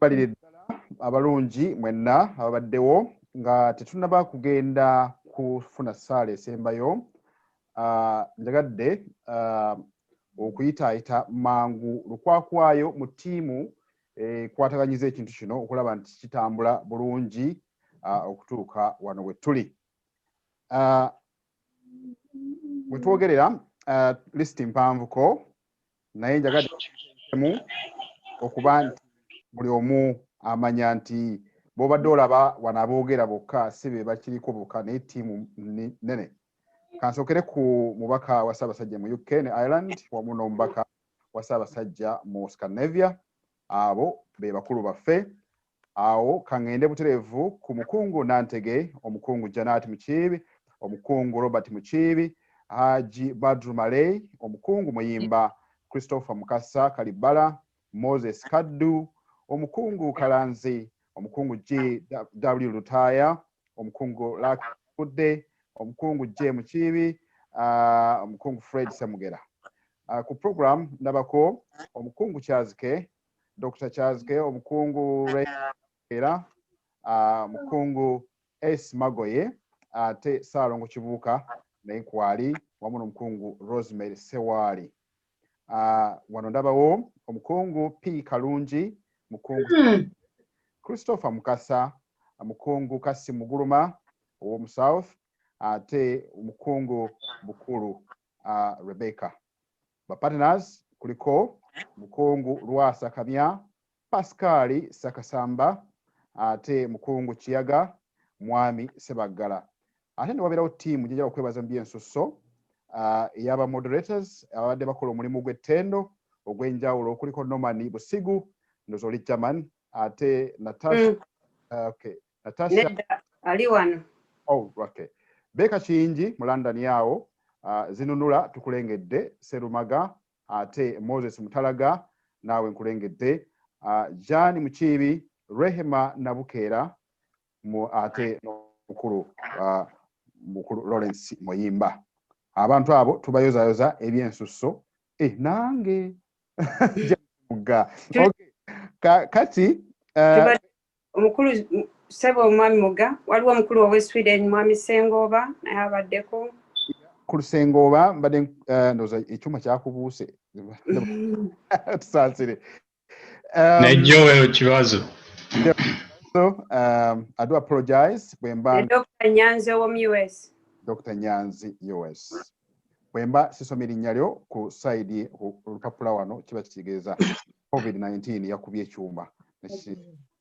balire abalungi mwenna ababaddewo nga tetunaba kugenda kufuna ssaala esembayo njagadde okuyitaayita mangu lukwakwayo mu ttiimu ekwataganyiza ekintu kino okulaba nti kitambula bulungi okutuuka wano we tuli. Bwe twogerera lisiti mpanvuko naye njagadde okuba nti buli omu amanya nti bw'obadde olaba wano aboogera bokka si be bakiriko bokka naye ttiimu nene. Kansokere ku mubaka wa Ssaabasajja mu UK ne Ireland wamu n'omubaka wa Ssaabasajja mu Scandinavia, abo be bakulu baffe. Awo kaŋŋende butereevu ku mukungu Nantege, omukungu Janet Mukiibi, omukungu Robert Mukiibi, Haji Badru Malay, omukungu Muyimba Christopher Mukasa Kalibala, Moses Kaddu, omukungu Kalanzi, omukungu G.W. Lutaya, omukungu Lucky Kudde, omukungu J. Mukiibi, omukungu Fred Semugera. Ku program ndabako omukungu Kyazike, Dr. Kyazike, omukungu Era, omukungu S. Magoye, ate Saalongo Kibuuka naye kwali wamu n'omukungu Rosemary Sewali. Wano ndabawo omukungu P. Kalungi, mukungu Christopher Mukasa, omukungu Kasi Muguluma ow'omu South, ate omukungu Bukulu Rebecca. Bapartners kuliko mukungu Lwasa Kamya, Pascal Sakasamba, ate mukungu Kiyaga, Mwami Sebaggala. Ate ne wabeerawo ttiimu gy'enjala okwebaza mu byensusso ey'aba moderators abadde bakola omulimu gw'ettendo ogw'enjawulo kuliko Norman Busigu, Ndozoli Chairman, ate Natasha ali wano. Oh, okay. Beka Kingi mu London yawo, Zinunula tukulengedde, Serumaga, ate Moses Mutalaga naawe nkulengedde, Jani Mukiibi, Rehema Nabukeera, ate mukulu Lawrence Muyimba. Abantu abo tubayozayoza ebyensusso nange Muga. Okay. Kati omukulu Sebo Mwami Muga, waliwo omukulu owe Sweden Mwami Sengooba naye abaddeko. Ku Sengooba mbadde ndoza ekyuma kyakubuuse. Tusaasire. Nejjowe kibazo. So, I do apologize. Dr. Nyanzi ow'omu US. Dr. Nyanzi US. Bwemba sisomye erinnya lyo ku side olupapula wano kiba kitegeeza COVID-19 yakubye ekyuma.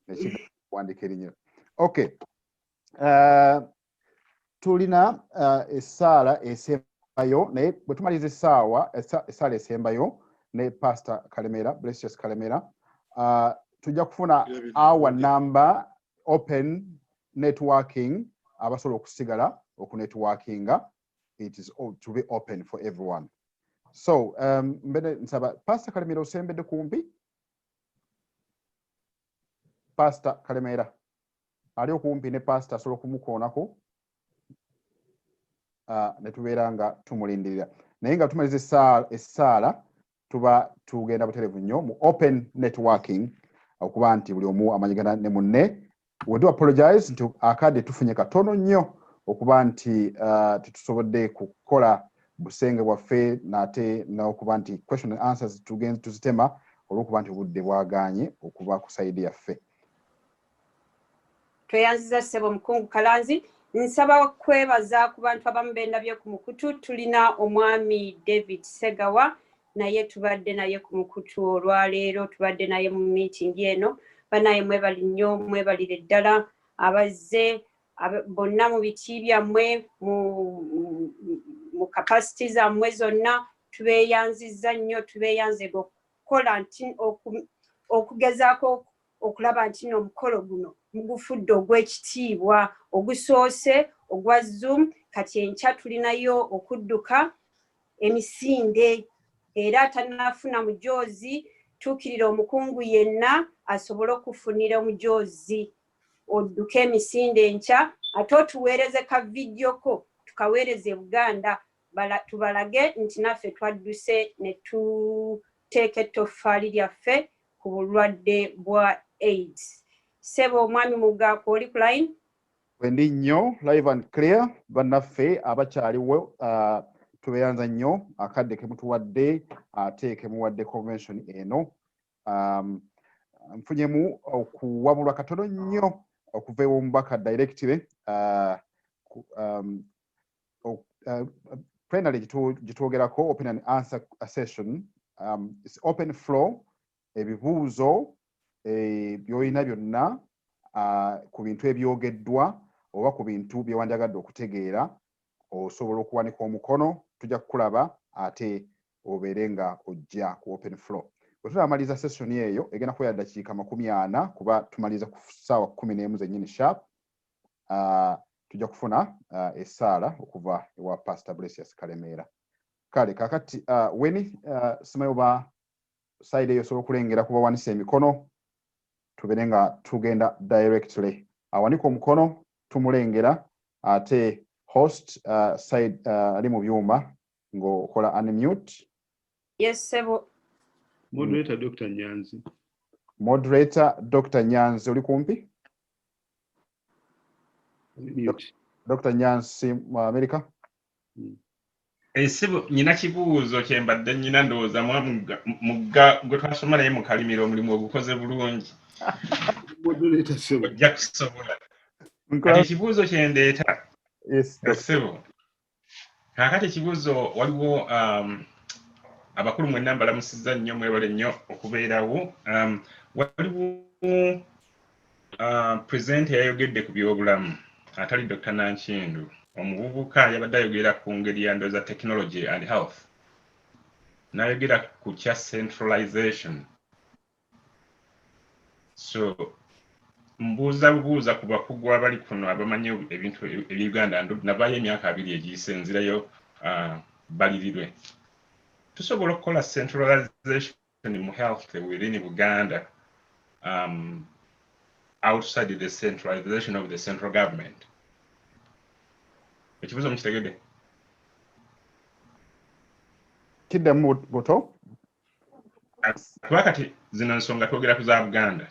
Nekiwandika erinnya. Okay. Tulina essaala esembayo naye bwe tumaliza essaala esembayo ne Pastor Kalemera, Blessius Kalemera, tujja kufuna our number open networking abasobola okusigala okunetworkinga. It is all to be open for everyone. So mbere nsaba Pastor Kalemera osembedde kumpi. Pastor Kalemera ali okumpi ne Pastor asobola okumukoonako ne tubeera nga tumulindirira naye nga tumaliza essaala tuba tugenda butereevu nnyo mu open networking okuba nti buli omu amanyigana ne munne. We do apologize nti akadde tufunye katono nnyo okuba nti tetusobodde kukola busenge bwaffe nate n'okuba nti question and answers tugenze tuzitema olw'okuba nti obudde bwagaanye okuba ku sayidi yaffe. Tweyanziza Ssebo Mukungu Kalanzi. Nsaba kwebaza ku bantu abamu bendabye ku mukutu. Tulina omwami David Segawa naye tubadde naye ku mukutu olwaleero, tubadde naye mu meeting eno. Banaye mwebali nnyo, mwebalire ddala abazze bonna mu biti byammwe mu capacity zammwe zonna. Tubeeyanzizza nnyo, tubeeyanze okukola okugezaako okulaba nti n'omukolo guno mugufudde ogw'ekitiibwa ogusoose ogwa Zoom. Kati enkya tulinayo okudduka emisinde era tannafuna mujoozi. Tuukirira omukungu yenna asobole okufunira omujoozi odduke emisinde enkya ate otuweereze ka vidiyo ko tukaweereze e Buganda tubalage nti naffe twadduse ne tuteeka ettoffaali lyaffe ku bulwadde bwa aids. Sebo mwami muga koli ku line. Wendi nnyo live and clear bannaffe abakyaliwo tubeyanza nnyo akadde ke mutuwadde ate ke muwadde convention eno. Nfunyemu okuwabulwa katono nnyo okuva ew'omubaka directly plenary gitwogerako open and answer session. It's open floor, ebibuuzo byolina byonna ku bintu ebyogeddwa oba ku bintu bye wandyagadde okutegeera osobola okuwanika omukono tujja kukulaba ate obeere nga ojja ku open floor. Bwe tunamaliza session eyo egenda kubeera ddakiika 40 kuba tumaliza ku ssaawa 11 zennyini sharp. Tujja kufuna essaala okuva ewa Pastor Blesius Kalemeera. Kale kakati weni simanyi oba side eyo osobola okulengera kuba wanisa emikono tubeere nga tugenda directly awanika omukono tumulengera ate host side ali mu byuma ng'okola unmute. Yes, Sebo. Moderator Dr. Nyanzi. Moderator Dr. Nyanzi oli kumpi? Mute. Dr. Nyanzi mu America. Sebo nyina kibuuzo kye mbadde nyina ndowooza mugga gwe twasoma naye mu kalimiro omulimu ogukoze bulungi. Moderator Sebo. Ojja kusobola. Kati ekibuuzo kye ndeeta. Yes, Sebo. Kakati ekibuuzo waliwo abakulu mwenna mbalamusizza nnyo mwebale nnyo okubeerawo. Waliwo presenter yayogedde ku byobulamu atali Dr. Nankindu. Omuvubuka yabadde ayogera ku ngeri ya ndowooza technology and health. N'ayogera ku kya centralization. So mbuuza ku bakugu abali kuno abamanyi ebintu eby'Uganda navaayo emyaka 2 egiyise nzirayo balirirwe. Tusobola okukola centralization mu health within Buganda outside the centralization of the central government. Ekibuuzo mukitegedde? Kiddemu buto? Kuba kati zino nsonga twogera ku za Buganda.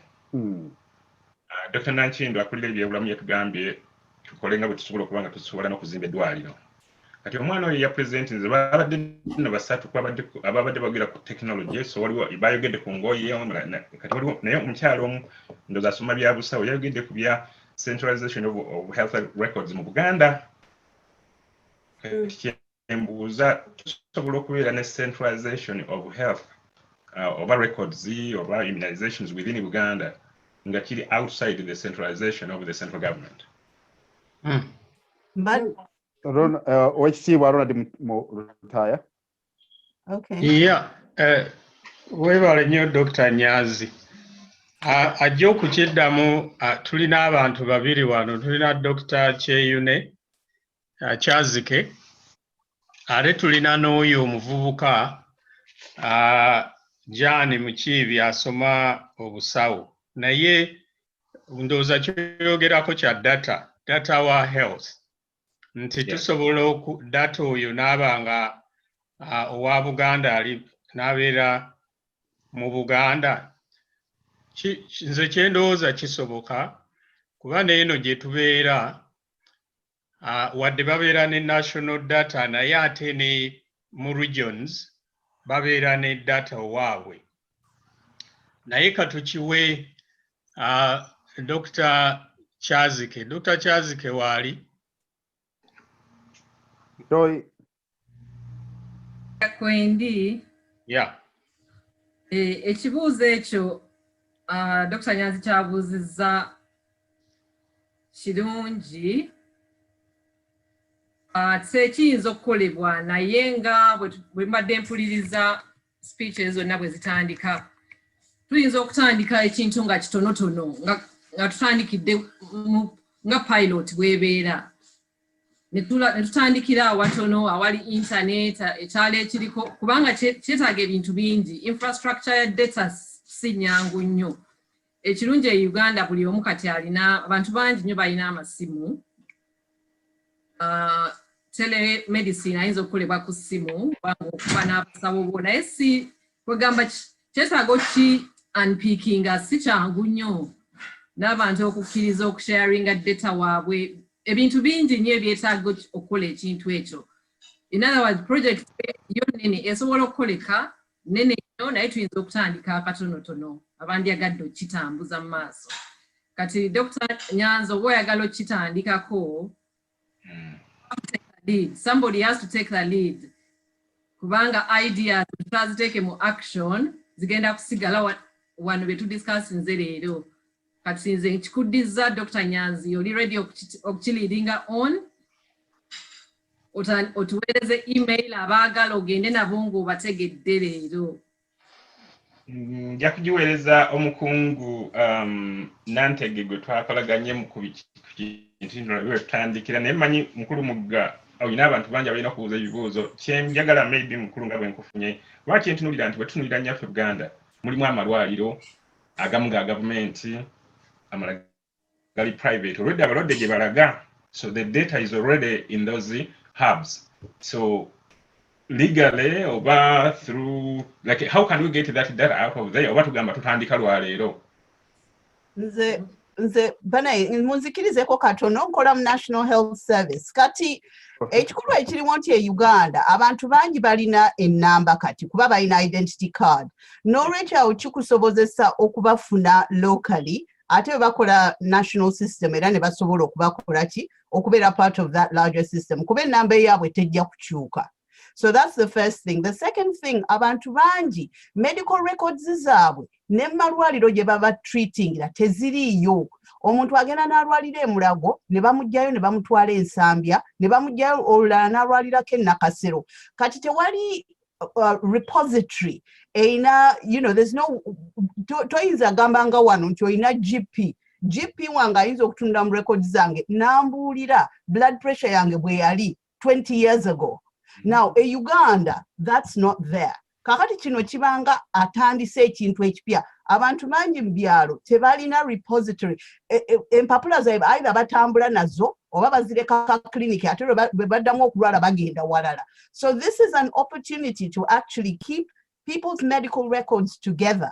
Dr. Nankindu akulira ebyobulamu yatugambye tukole nga bwe tusobola okuba nga tusobola n'okuzimba eddwaliro. Kati omwana oyo ya president nze babadde no basatu ababadde bagera ku technology so waliwo bayogedde ku ngoye kati waliwo naye omukyalo omu ndoza asoma bya busawo yayogedde ku bya centralization of health records mu Buganda. Embuuza tusobola okubeera ne centralization of health over records over immunizations within Buganda nga kiri outside the centralization of the central government. Oweekitiibwa Ronald Mutaya. Okay. Yeah. Weebale nnyo Dr. Nyanzi. Ajja okukiddamu tulina abantu babiri wano. Tulina Dr. Kyeyune Kyazike. Ate tulina n'oyo omuvubuka Jani Mukiibi asoma obusawo. Naye ndowooza kyogerako kya data wa health. Nti tusobola data oyo n'abanga owa Buganda ali n'abeera mu Buganda. Nze kye ndowooza kisoboka kuba n'eno gye tubeera wadde babeera ne national data naye ate ne mu regions babeera ne data waabwe. Naye katukiwe Dr. Kyazike. Dr. Kyazike waali? Kwendi. Yeah. Ekibuuzo ekyo Dr. Nyanzi kyabuuzizza kirungi. Kiyinza okukolebwa naye nga bwe mbadde mpuliriza speech ezo zonna bwe zitandika. Tuyinza okutandika ekintu nga kitonotono nga tutandikidde nga pilot bwebeera. Ne tutandikira awatono awali internet ekyalo ekiriko kubanga kyetaaga ebintu bingi. Infrastructure ya data si nnyangu nnyo. Ekirungi e Uganda buli omu kati alina abantu bangi nnyo balina amasimu. Telemedicine ayinza okukolebwa ku ssimu kubanga okuba n'abasawo bo naye si kwegamba kyetaaga unpickinga si kyangu nnyo n'abantu okukkiriza okusharinga data waabwe ebintu bingi nnyo ebyetaaga okukola ekintu ekyo. In other words, project yo nene esobola okukoleka nene nnyo naye tuyinza okutandika akatonotono abandyagadde okitambuza mu maaso. Kati Dr. Nyanzi oba oyagala okitandikako, somebody has to take the lead. Kubanga ideas tuziteeke mu action zigenda kusigala wano be tudiscussinze leero. Kati nze nkikuddiza Dr. Nyanzi oli ready okukiliringa on otuweereze email abaagala ogende nabo ng'obategedde leero. Nja kugiweereza omukungu Nantege gwe twakolaganye mu kubintu tutandikira naye mmanyi mukulu mugga olina abantu bangi abalina okubuuza ebibuuzo kyenjagala maybe mukulu nga bwe nkufunye lwaki ntunulira nti bwe tutunulira nnyaffe Buganda mulimu amalwaliro agamu ga gavumenti amalala gali private already abalwadde gye balaga so the data is already in those hubs so legally oba through like how can we get that data out of there oba tugamba tutandika lwaleero nze bana munzikirizeko katono nkola mu National Health Service kati ekikulu ekirimu nti e Uganda abantu bangi balina ennamba kati kuba balina identity card n'olwekyo awo kikusobozesa okubafuna locally ate bakola national system era ne basobola okubakola ki okubeera part of that larger system kuba ennamba yaabwe tejja kukyuka. So that's the first thing. The second thing, abantu bangi medical records zaabwe ne malwaliro gye baba treatingira teziriiyo. Omuntu agenda n'alwalira e Mulago ne bamugjayo ne bamutwala Ensambya ne bamugjayo olulala n'alwalirako e Nakasero. Kati tewali repository eina, there's no toyinza gamba nga wano nti oyina GP wange ayinza okutunda mu records zange n'ambuulira blood pressure yange bwe yali 20 years ago. Now, in Uganda, that's not there. Kakati kino kibanga atandise ekintu ekipya. Abantu bangi mu byalo tebalina repository. Empapula zaabwe either batambula nazo oba bazireka ka clinic ate bwe baddamu okulwala bagenda walala. So this is an opportunity to actually keep people's medical records together.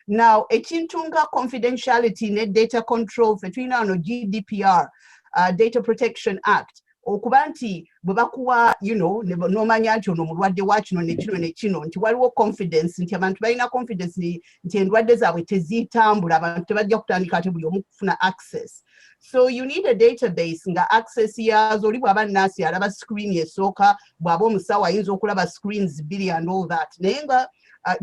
Now, ekintu nga confidentiality ne data control fetulina no GDPR, Data Protection Act. Okuba nti bwe bakuwa n'omanya nti ono mulwadde wa kino ne kino nti waliwo confidence nti abantu balina confidence nti endwadde zaabwe tezitambula abantu tebajja kutandika ate buli omu kufuna access. So you need a database nga access yazo oli bw'aba nnaasi alaba screen esooka bw'aba omusawo ayinza okulaba screens bbiri and all that naye nga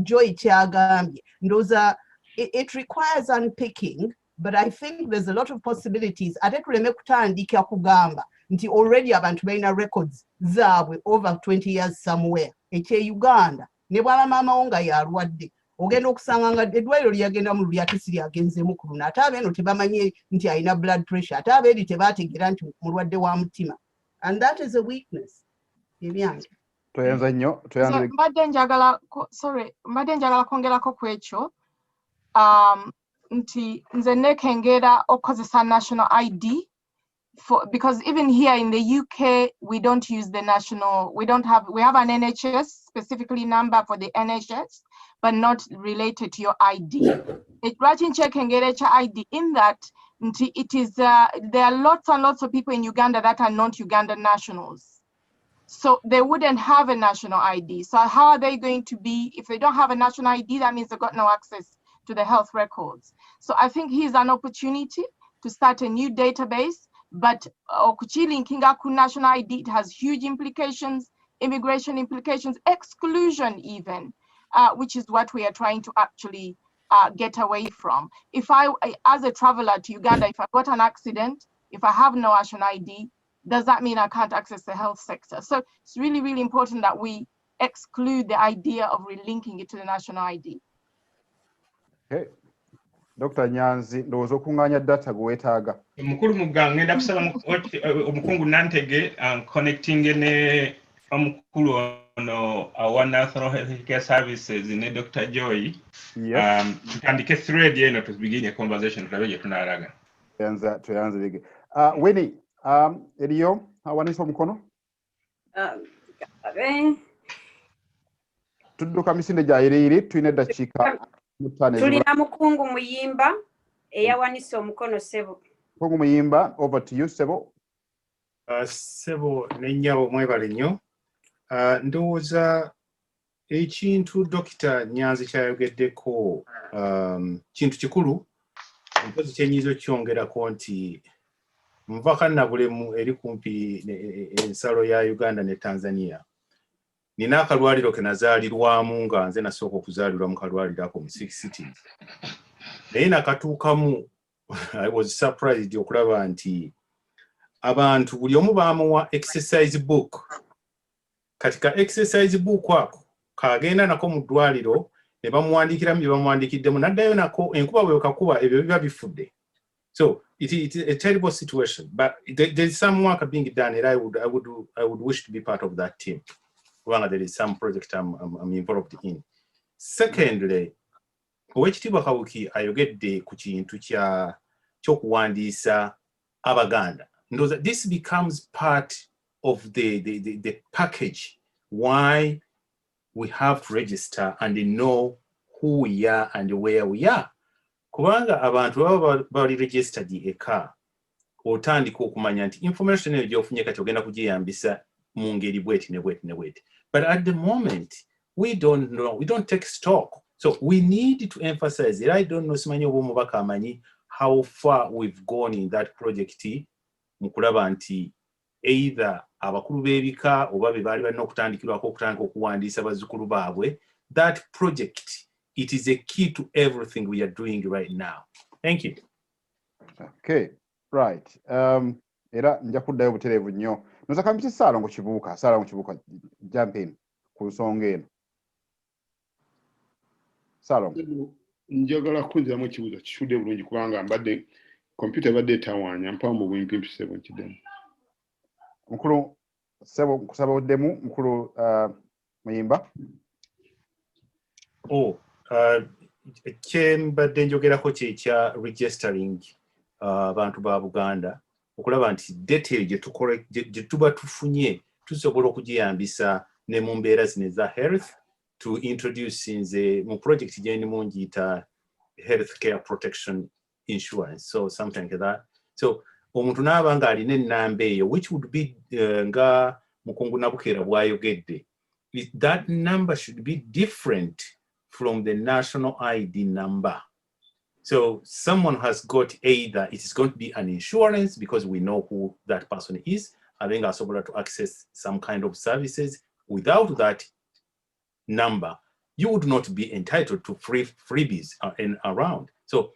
Joy kyagambye ndowooza it requires unpicking but I think there's a lot of possibilities ate tuleme kutandika kugamba nti already abantu balina records zaabwe over 20 years somewhere. Ekye Uganda ne bwaba maama wo nga yalwadde ogenda okusanga nga eddwaliro lyagenda mu luli ate siryagenzeemu ku luno ate abeeno tebamanye nti alina blood pressure ate abeeri tebaategeera nti mulwadde wa mutima and that is a weakness. Ebyange toyanza nnyo mbadde njagala kwongerako ku ekyo nti nze nekengera okukozesa national ID because even here in the UK, we don't use the national, we have an NHS, specifically number for the NHS, but not related to your ID. It writing check and get ID in that, it is, there are lots and lots of people in Uganda that are not Ugandan nationals. So they wouldn't have a national ID. So how are they going to be, if they don't have a national ID, that means they've got no access to the health records. So I think here's an opportunity to start a new database. But okuchilinking ku national ID, it has huge implications, immigration implications, exclusion even, which is what we are trying to actually get away from. If I, as a traveler to Uganda, if I got an accident, if I have no national ID, does that mean I can't access the health sector? So it's really, really important that we exclude the idea of relinking it to the national ID. Okay. Dr. Nyanzi, ndowooza okuŋŋaanya data gwe weetaaga. Mukulu mugga ngenda kusaba omukungu Nantege connecting ne omukulu ono awa National Health Care Services ne Dr. Joy. Tutandike thread eno to begin a conversation tulabe gye tunaalaga. Tuyanze bige. Winnie, eriyo awanisa omukono? Tudduka misinde gya iriiri tulina eddakiika tulina mukungu muyimba eyawanise omukono Ssebo. Mukungu muyimba, over to you Ssebo. Ssebo n'ennyabo mwebale nnyo. Ndowooza ekintu Dr. Nyanzi kyayogeddeko kintu kikulu mpozi kyenyiza okyongerako nti nvaka Nabulemu eri kumpi ensalo ya Uganda ne Tanzania. Nina akalwaliro ke nazaalirwamu nga nze nasooka okuzaalirwa mu kalwaliro ako mu 6 cities. Naye nakatuukamu I was surprised okulaba nti abantu buli omu baamuwa exercise book. Katika exercise book ako kagenda nako mu ddwaliro ne bamuwandiikiramu bye bamuwandiikiddemu n'addayo nako enkuba bwe kakuba ebyo biba bifudde. So it's a terrible situation, but there's some work being done, and I would wish to be part of that team. Well, there is some project I'm involved in. Secondly, Owekitiibwa Kawuki ayogedde ku kintu ky'okuwandiisa Abaganda. This becomes part of the package why we have to register and know who we are and where we are. Kubanga abantu baba bali registered eka otandika okumanya nti information eyo gy'ofunye kati ogenda kugiyambisa mu ngeri bweti ne bweti ne bweti. But at the moment, we don't know, we don't take stock. So we need to emphasize it. I don't know simanyi oba omubaka amanyi how far we've gone in that project mu kulaba nti either abakulu b'ebika oba be baali balina okutandikirwako okutandika okuwandiisa bazzukulu baabwe. That project, it is a key to everything we are doing right now. Thank you. Okay, right. Era nja kuddayo butereevu nnyo. Noza kampisi Saalongo Kibuuka, jump in ku nsonga eno. Saalongo. Njagala kunziramu ekibuuzo kisudde bulungi kubanga mbadde computer badde etawaanya mpambu bwempimpi Ssebo nkiddemu. Mukulu Ssebo nkusaba oddemu mukulu Muyimba. Kyembadde njogerako kyekya registering abantu ba Buganda okulaba nti detail gye tuba tufunye tusobola okugiyambisa ne mu mbeera zino eza health to introduce nze mu project gye ndimu ngiyita healthcare protection insurance, so something like that. So omuntu n'aba nga alina ennamba eyo which would be nga Mukungu Nabukeera bw'ayogedde, that number should be different from the national ID number. So someone has got either it is going to be an insurance because we know who that person is, and then are able to access some kind of services. Without that number, you would not be entitled to freebies and around. So,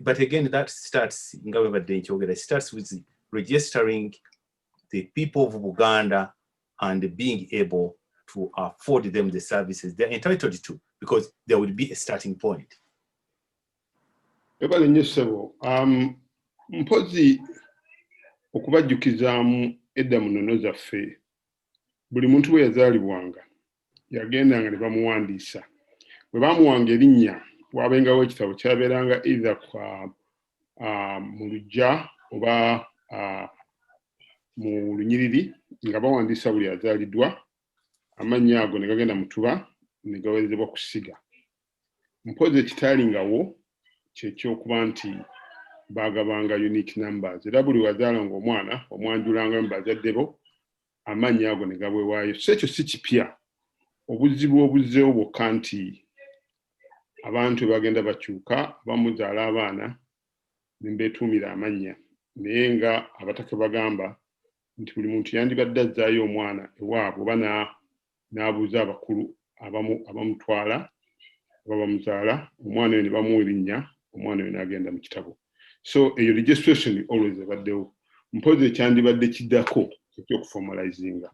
but again, that starts with registering the people of Buganda and being able to afford them the services they're entitled to, because there will be a starting point. Ebale nnyo Ssebo, mpozi okubajjukizaamu edda mu nnono zaffe, buli muntu bwe yazaalibwanga yagendanga ne bamuwandiisa. Bwe bamuwanga erinnya waabengawo ekitabo kyabeeranga either mu luggya oba mu lunyiriri nga bawandiisa buli azaaliddwa, amannya ago ne gagenda mutuba ne gaweerezebwa ku ssiga. Mpozi ekitaalingawo kyekyokuba nti baagabanga unique numbers, era buli wazaalanga omwana omwanjulangamu bazadde bo amannya ago ne gabwewaayo. So ekyo si kipya, obuzibu obuzzeewo bwokka nti abantu bagenda bakyuka bamuzaala abaana ne mbeetuumira amannya, naye nga abataka bagamba nti buli muntu yandibadde azzaayo omwana ewaabwe oba n'abuuza abakulu abamutwala oba bamuzaala, omwana oyo ne bamuwa erinnya, omwana oyo n'agenda mu kitabo. So eyo registration always ebaddewo. Mpozi ekyandibadde kiddako ekyokuformalizinga.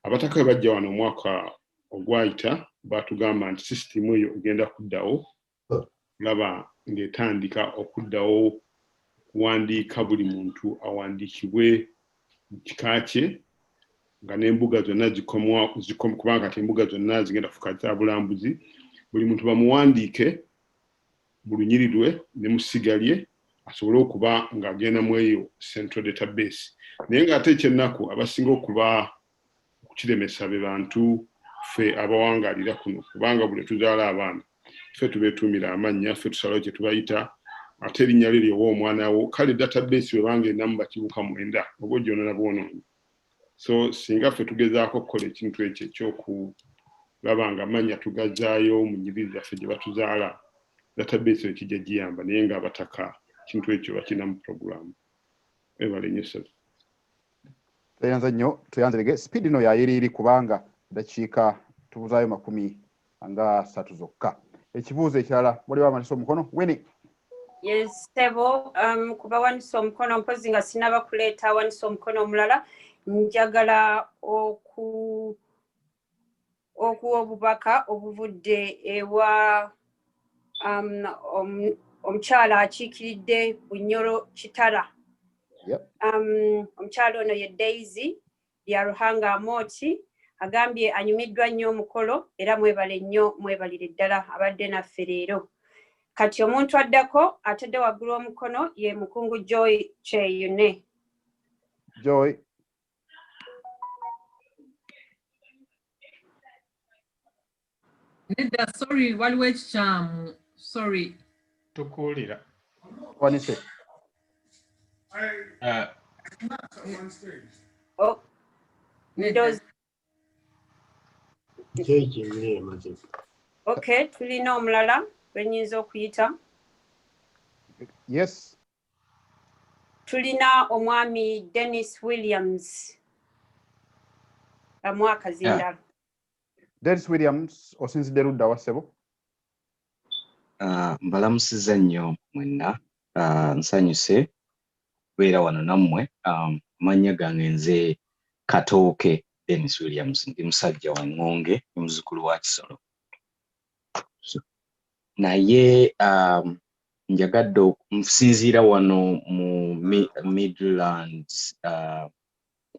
Abataka bwe bajja wano omwaka ogwayita baatugamba nti system eyo egenda kuddawo, laba ng'etandika okuddawo kuwandiika buli muntu awandiikibwe mu kika kye nga n'embuga zonna kubanga kati embuga zonna zigenda kufuuka za bulambuzi. Buli muntu bamuwandiike mu lunyiriri ne mu ssiga lye asobole okuba ng'agenda mu eyo central database. Naye ng'ate ekyennaku abasinga okuba okukiremesa be bantu ffe abawangaalira kuno, kubanga buli tuzaala abaana ffe tubeetuumira amannya ffe tusalawo kye tubayita ate erinnya lyo lyowa omwana wo kale database webanga ennamu bakibuka 9 oba ojjoonona bwonoonyi so singa ffe tugezaako okukola ekintu ekyo ekyokulaba nga amannya tugazaayo mu nnyiriri zaffe gye batuzaala database ekijja giyamba naye ng'abataka ekintu ekyo bakina mu programu ebale nnyo ssebo tweyanza nnyo tweyanzirege speed no yayiriiri kubanga dakiika tubuzaayo 30 zokka ekibuuzo ekirala waliwo awanise omukono Winnie Yes, Sebo, kuba wanisa omukono mpozi nga sinaba kuleeta wanisa omukono omulala njagala okuwa obubaka obuvudde ewa omukyala akiikiridde Bunyoro Kitala. Omukyala ono ye Daisy ya Ruhanga Amoti agambye anyumiddwa nnyo omukolo era mwebale nnyo mwebalire ddala abadde naffe leero. Kati omuntu addako atadde waggulu omukono ye mukungu Joy Cheyune. Joy. Nedda, sorry, waliwo ekikyamu. Sorry. Tukuulira. Wanise. Oh. Nedda. Okay, tulina omulala benyinza okuyita. Yes. Tulina omwami Dennis Williams. Amwaka zinda. Dennis Williams osinzidde ludda wa ssebo? Mbalamusiza nnyo mwenna. Nsanyuse kubeera wano nammwe. Amannya gange nze Katooke Dennis Williams, ndi musajja wa Ngonge, muzzukulu wa Kisolo. Naye njagadde okusinziira wano mu Midlands,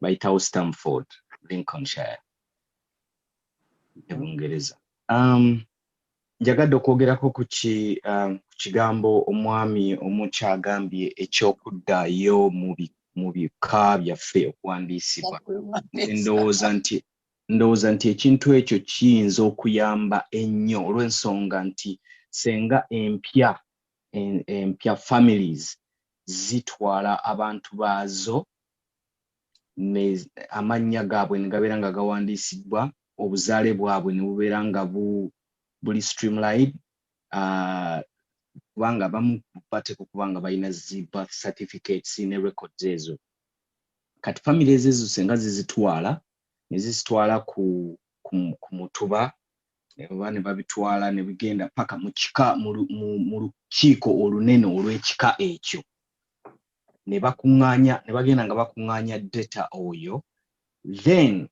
bayitawo Stamford, Lincolnshire, Bungereza. Njagadde okwogerako ku kigambo omwami omukyagambye eky'okuddayo mu bika byaffe okuwandiisibwa. Ndowooza nti ekintu ekyo kiyinza okuyamba ennyo olw'ensonga nti senga empya families zitwala abantu baazo amannya gaabwe ne gabeera nga gawandiisiddwa, obuzaale bwabwe ne bubeera nga buli streamlined, kubanga abamu bateeka kubanga balina zi birth certificates ne records ezo. Kati families ezo senga zizitwala ne zizitwala ku mutuba ne babitwala ne bigenda paka mu kika mu lukiiko olunene olw'ekika ekyo ne bagenda nga bakuŋŋaanya data oyo, then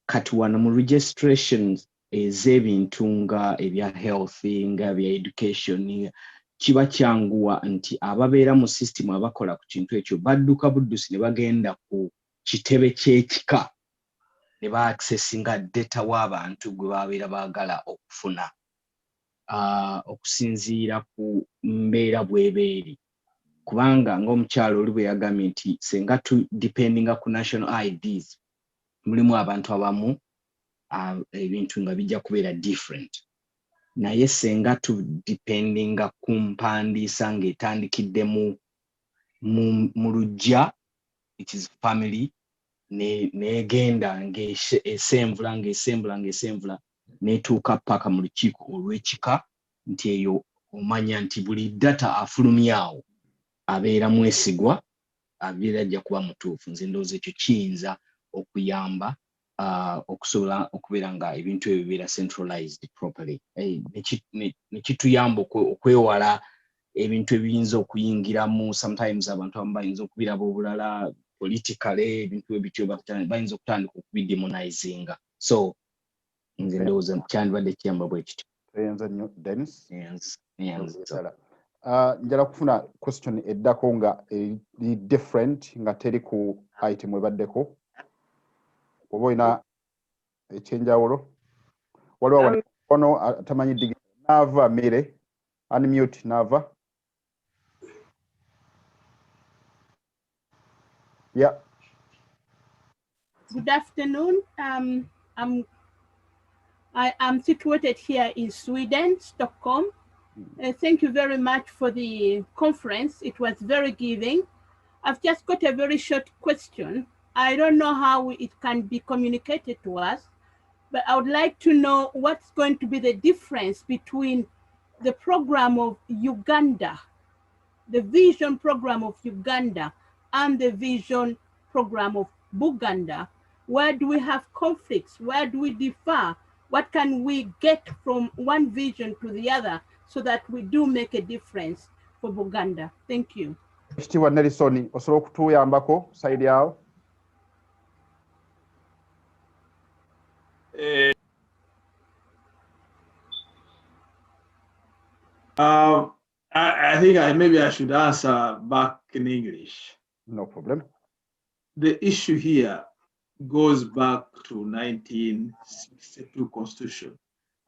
kati wano mu registrations ez'ebintu nga ebya health nga bya education kiba kyanguwa nti ababeera mu system abakola ku kintu ekyo badduka buddusi ne bagenda ku kitebe ky'ekika ne ba-accessinga data w'abantu gwe babeera baagala okufuna okusinziira ku mbeera bw'ebeeri. Kubanga ng'omukyalo oli bwe yagambye nti senga tu dependinga ku national IDs mulimu abantu abamu ebintu nga bijja kubeera different. Naye senga tu dependinga ku mpandiisa ng'etandikidde mu lujja, it is family, negenda ng'esembula n'etuuka paka mu lukiiko olw'ekika, nti eyo omanya nti buli data afulumya awo abeera mwesigwa, abeera ajja kuba mutuufu. Nze ndowooza ekyo kiyinza okuyamba okusobola okubeera nga ebintu ebyo bibeera centralized properly. Ne kituyamba okwewala ebintu ebiyinza okuyingiramu, sometimes abantu abamu bayinza okubiraba obulala politically, ebintu ebityo bayinza okutandika okubidemonizinga. So nze ndowooza kyandibadde kiyamba bwe kityo. Tweyanza nnyo Dennis. Njala kufuna question eddako nga eri different nga teri ku item ebaddeko. Oba olina ekyenjawulo waliwo ono atamanyi digi Nava Mire unmute Nava. Yeah. Good afternoon. I'm I am situated here in Sweden, Stockholm. Thank you very much for the conference. It was very giving. I've just got a very short question. I don't know how it can be communicated to us, but I would like to know what's going to be the difference between the program of Uganda, the vision program of Uganda, and the vision program of Buganda. Where do we have conflicts? Where do we differ? What can we get from one vision to the other so that we do make a difference for Buganda? Thank you. Ekitiibwa Nelson osobola okutuyambako side yawo. I think maybe I should answer back in English. No problem. The issue here goes back to 1962 Constitution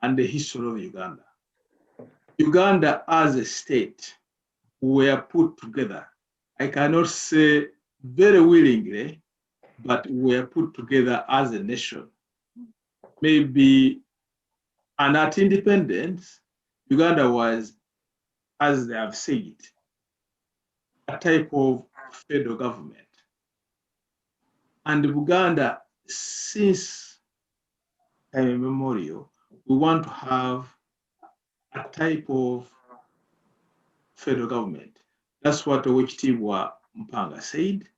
and the history of Uganda. Uganda as a state were put together. I cannot say very willingly, but were put together as a nation. Maybe, and at independence, Uganda was, as they have said, a type of federal government. And Buganda, since time immemorial, we want to have a type of federal government. That's what Owekitiibwa Mpanga said,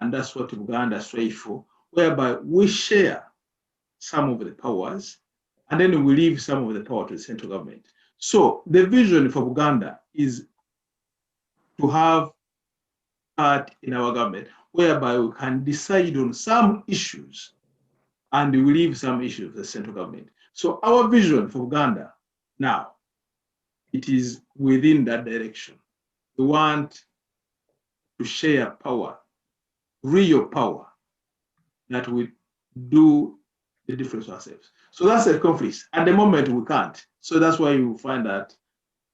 and that's what Buganda strives for, whereby we share some of the powers, and then we leave some of the power to the central government. So the vision for Buganda is to have part in our government, whereby we can decide on some issues and we leave some issues to the central government. So our vision for Uganda now, it is within that direction. We want to share power, real power, that we do the difference ourselves. So that's a conflict. At the moment, we can't. So that's why you find that,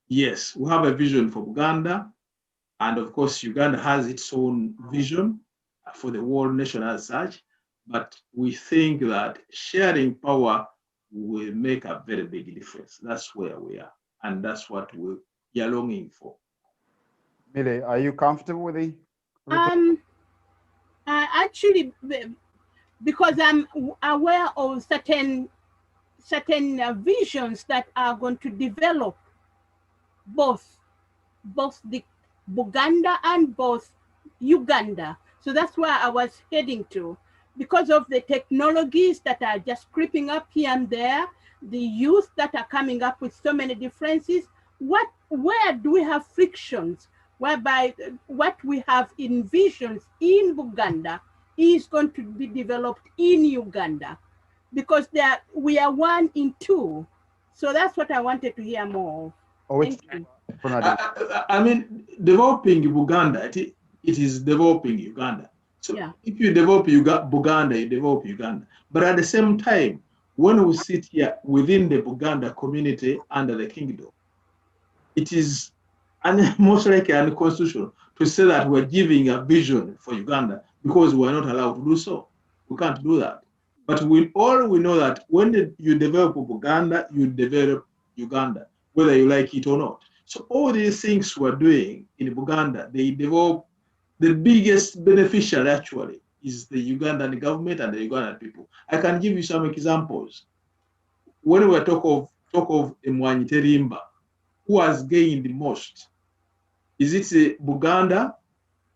yes, we have a vision for Uganda, and of course, Uganda has its own vision for the world nation as such, but we think that sharing power will make a very big difference. That's where we are, and that's what we are longing for. Mile, are you comfortable with the Actually, because I'm aware of certain visions that are going to develop both the Buganda and both Uganda. So that's where I was heading to, because of the technologies that are just creeping up here and there, the youth that are coming up with so many differences. Where do we have frictions whereby what we have in visions in Buganda is going to be developed in Uganda? Because we are one in two. So that's what I wanted to hear more of. Thank you. I mean, developing Buganda, it is developing Uganda. So yeah, if you develop Buganda, you develop Uganda. But at the same time, when we sit here within the Buganda community under the kingdom, it is most likely unconstitutional to say that we're giving a vision for Uganda because we're not allowed to do so. We can't do that. But we know that when you develop Buganda, you develop Uganda, whether you like it or not. So all these things we're doing in Buganda, they develop, the biggest beneficiary actually is the Ugandan government and the Ugandan people. I can give you some examples. When we talk of Mwanyi Terimba, who has gained the most? Is it Buganda?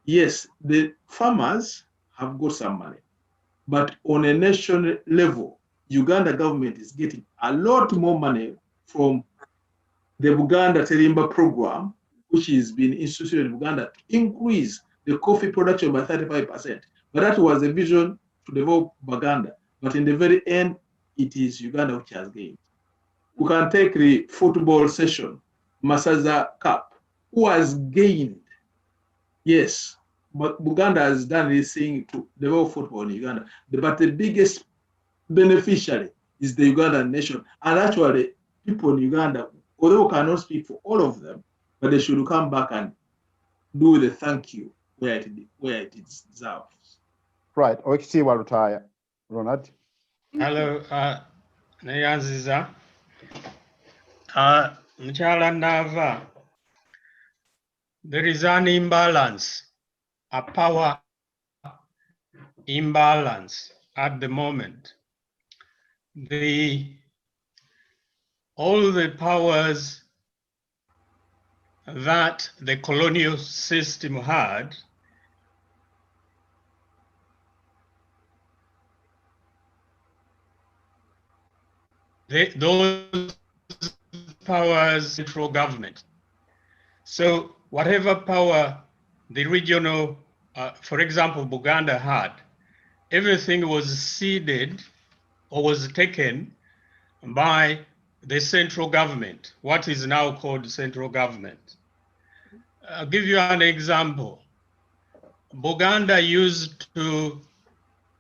Yes, the farmers have got some money. But on a national level, Uganda government is getting a lot more money from the Buganda Terimba program, which has been instituted in Uganda to increase the coffee production by 35%. But that was a vision to develop Buganda. But in the very end, it is Uganda which has gained. We can take the football session, Masaza Cup, who has gained. Yes, but Buganda has done this thing to develop football in Uganda. But the biggest beneficiary is the Ugandan nation. And actually, people in Uganda, although we cannot speak for all of them, but they should come back and do the thank you where it deserves. Right. Owekitiibwa Lutaya. Ronald. Hello. neyanziza mukyala Nava, there is an imbalance, a power imbalance at the moment. All the powers that the colonial system had those powers central government. So whatever power the regional, for example, Buganda had, everything was ceded or was taken by the central government, what is now called central government. I'll give you an example. Buganda used to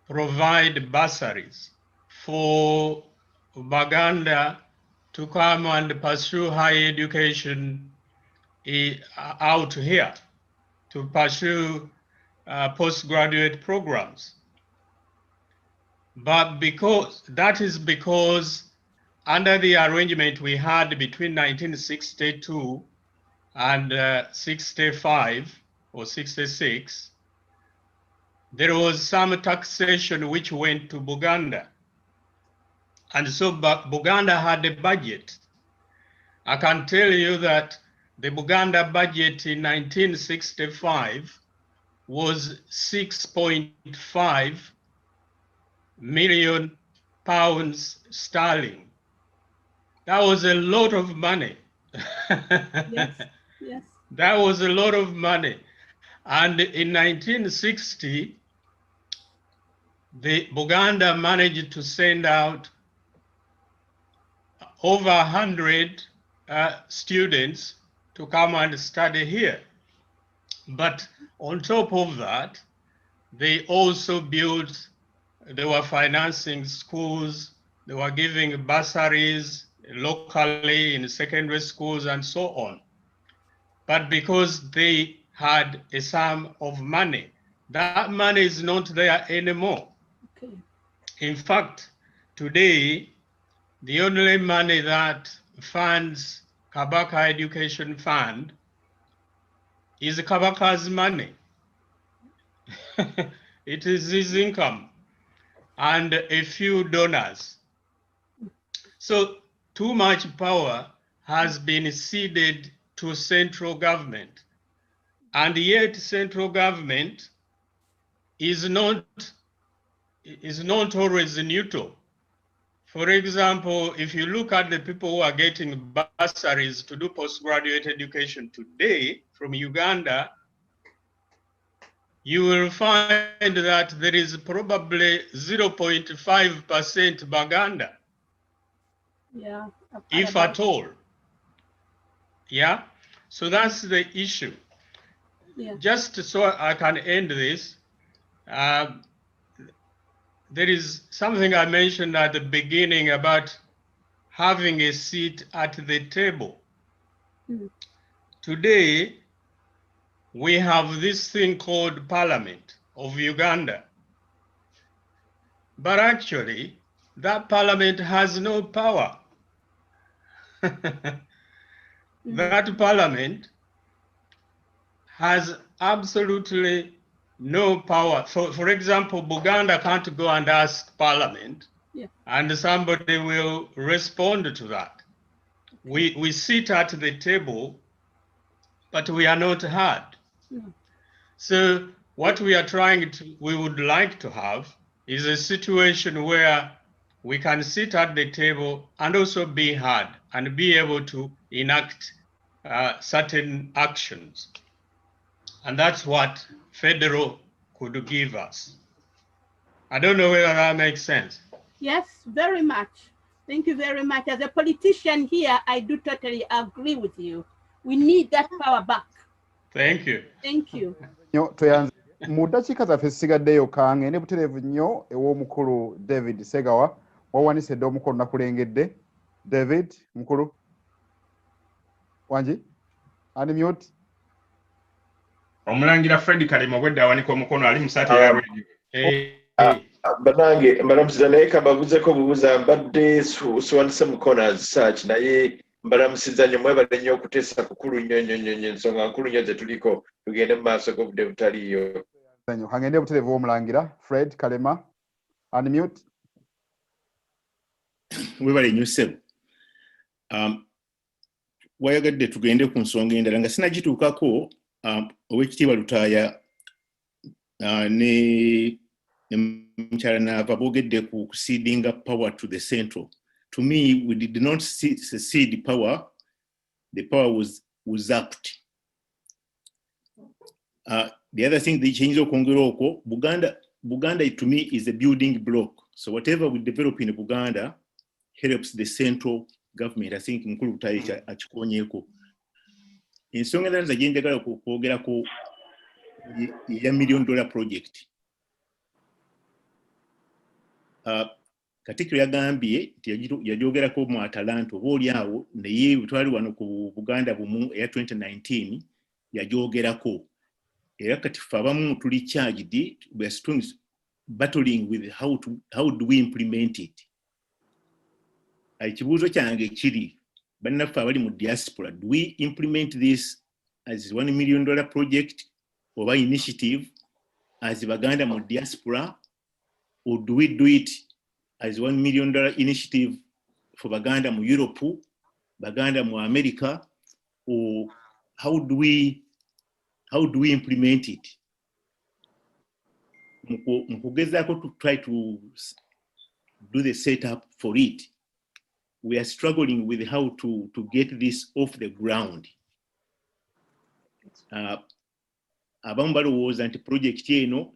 provide bursaries for Buganda to come and pursue higher education out here, to pursue postgraduate programs. But because under the arrangement we had between 1962 and 65 or 66, there was some taxation which went to Buganda. And so Buganda had a budget. I can tell you that the Buganda budget in 1965 was 6.5 million pounds sterling. That was a lot of money. Yes, yes. That was a lot of money. And in 1960, the Buganda managed to send out over 100 students to come and study here. But on top of that, they also built, they were financing schools, they were giving bursaries locally in secondary schools and so on. But because they had a sum of money, that money is not there anymore. Okay. In fact, today, the only money that funds Kabaka Education Fund is Kabaka's money. It is his income and a few donors. So too much power has been ceded to central government, and yet central government is not always neutral. For example, if you look at the people who are getting bursaries to do postgraduate education today from Uganda, you will find that there is probably 0.5% Baganda. Yeah. If at all. Yeah. So that's the issue. Yeah. Just so I can end this, there is something I mentioned at the beginning about having a seat at the table. Mm. Today, we have this thing called Parliament of Uganda. But actually, that parliament has no power. That parliament has absolutely no power. So, for example, Buganda can't go and ask parliament, and somebody will respond to that. We sit at the table, but we are not heard. So what we would like to have is a situation where we can sit at the table and also be heard and be able to enact certain actions. And that's what federal could give us. I don't know whether that makes sense. Yes, very much. Thank you very much. As a politician here, I do totally agree with you. We need that power back. Thank you. Thank you. Mu ddakiika zaffe zisigaddeyo kange ne butereevu nnyo ew'omukulu David Segawa wawanise dde omukulu nakulengedde. David mukulu wangi unmute. Omulangira Fred Kalima obwedda awanika omukono ali mu ssaati ya radio. Banange mbaramusiza naye kababuuzeko bubuuza mbadde siwandise mu corners search naye mbaramusiza nnyo mwebale nnyo okuteesa kukulu nnyo ensonga nkulu nnyo ze tuliko tugende mu maaso g'obudde butaliyo. Hangende buterevu omulangira Fred Kalema unmute. Webale nnyo ssebo. Wayagadde tugende ku nsonga endala nga sinagituukako Oweekitiibwa Lutaaya ne Mukyala Naava boogedde ku ceding up power to the central. To me, we did not cede power. The power was usurped. The other thing, the change of Kongoroko, Buganda to me is a building block. So whatever we develop in Buganda helps the central government. I think Mkulu Lutaaya akikonyeko. Ensonga endala ze njagala okwogerako ya $1 million project. Katikkiro yagambye nti yagyogerako mu Atalanta oba oli awo naye twali wano ku Buganda bumu eya 2019 yagyogerako. Era kati ffe abamu tuli charged, we are strong battling with how do we implement it. Ekibuuzo kyange kiri bannaffe abali mu diaspora, do we implement this as $1 million project oba initiative as Baganda mu diaspora, or do we do it as $1 million initiative for Baganda mu Europe, Baganda mu America, or how do we implement it? Mkugezaako to try to do the setup for it. We are struggling with how to get this off the ground. Abamu balowooza nti project eno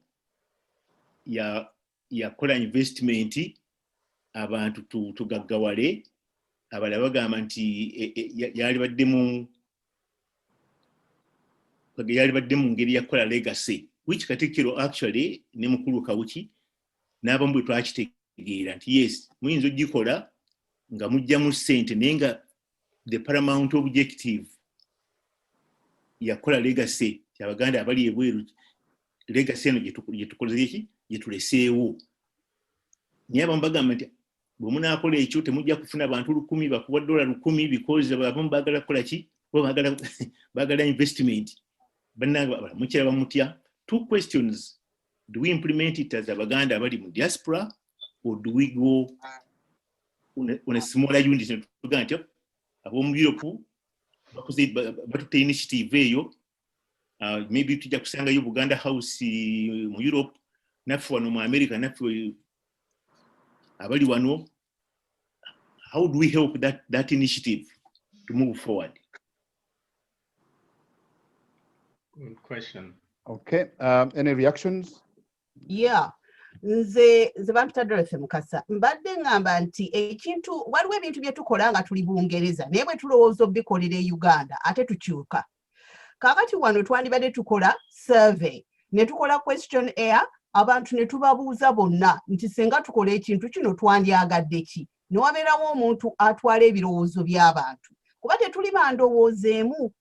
yakola investment abantu tugaggawale, abalala bagamba nti yali badde mu ngeri yakola legacy, which Katikkiro actually ne Mukulu Kawuki n'abamu bwe twakitegeera nti yes muyinza ogikola nga mujjamu ssente naye nga the paramount objective yakola legacy Abaganda abali ebweru, legacy eno gye tukoze ki gye tuleseewo. Naye abamu bagamba nti bwe munaakola ekyo temujja kufuna abantu 1,000 bakuwa $1,000 because abamu baagala kukola ki baagala investment. Bannange mukiraba mutya? Two questions. Do we implement it as Abaganda abali mu diaspora, or do we go on a smaller unit? Tugamba nti ab'omu Europe batute initiative eyo. Maybe tujja kusangayo Buganda House mu Europe, naffe wano mu America, naffe abali wano. How do we help that initiative to move forward? Good question. Okay, any reactions? Yeah. Nze bampita Dorothy Mukasa mbadde ngamba nti ekintu waliwo ebintu bye tukola nga tuli Bungereza naye bwe tulowooza obikolera e Uganda ate tukyuka. Kakati wano twandibadde tukola survey ne tukola questionnaire abantu ne tubabuuza bonna nti senga tukola ekintu kino twandyagadde ki, ne wabeerawo omuntu atwala ebirowoozo by'abantu kuba tetuli bandowooza emu.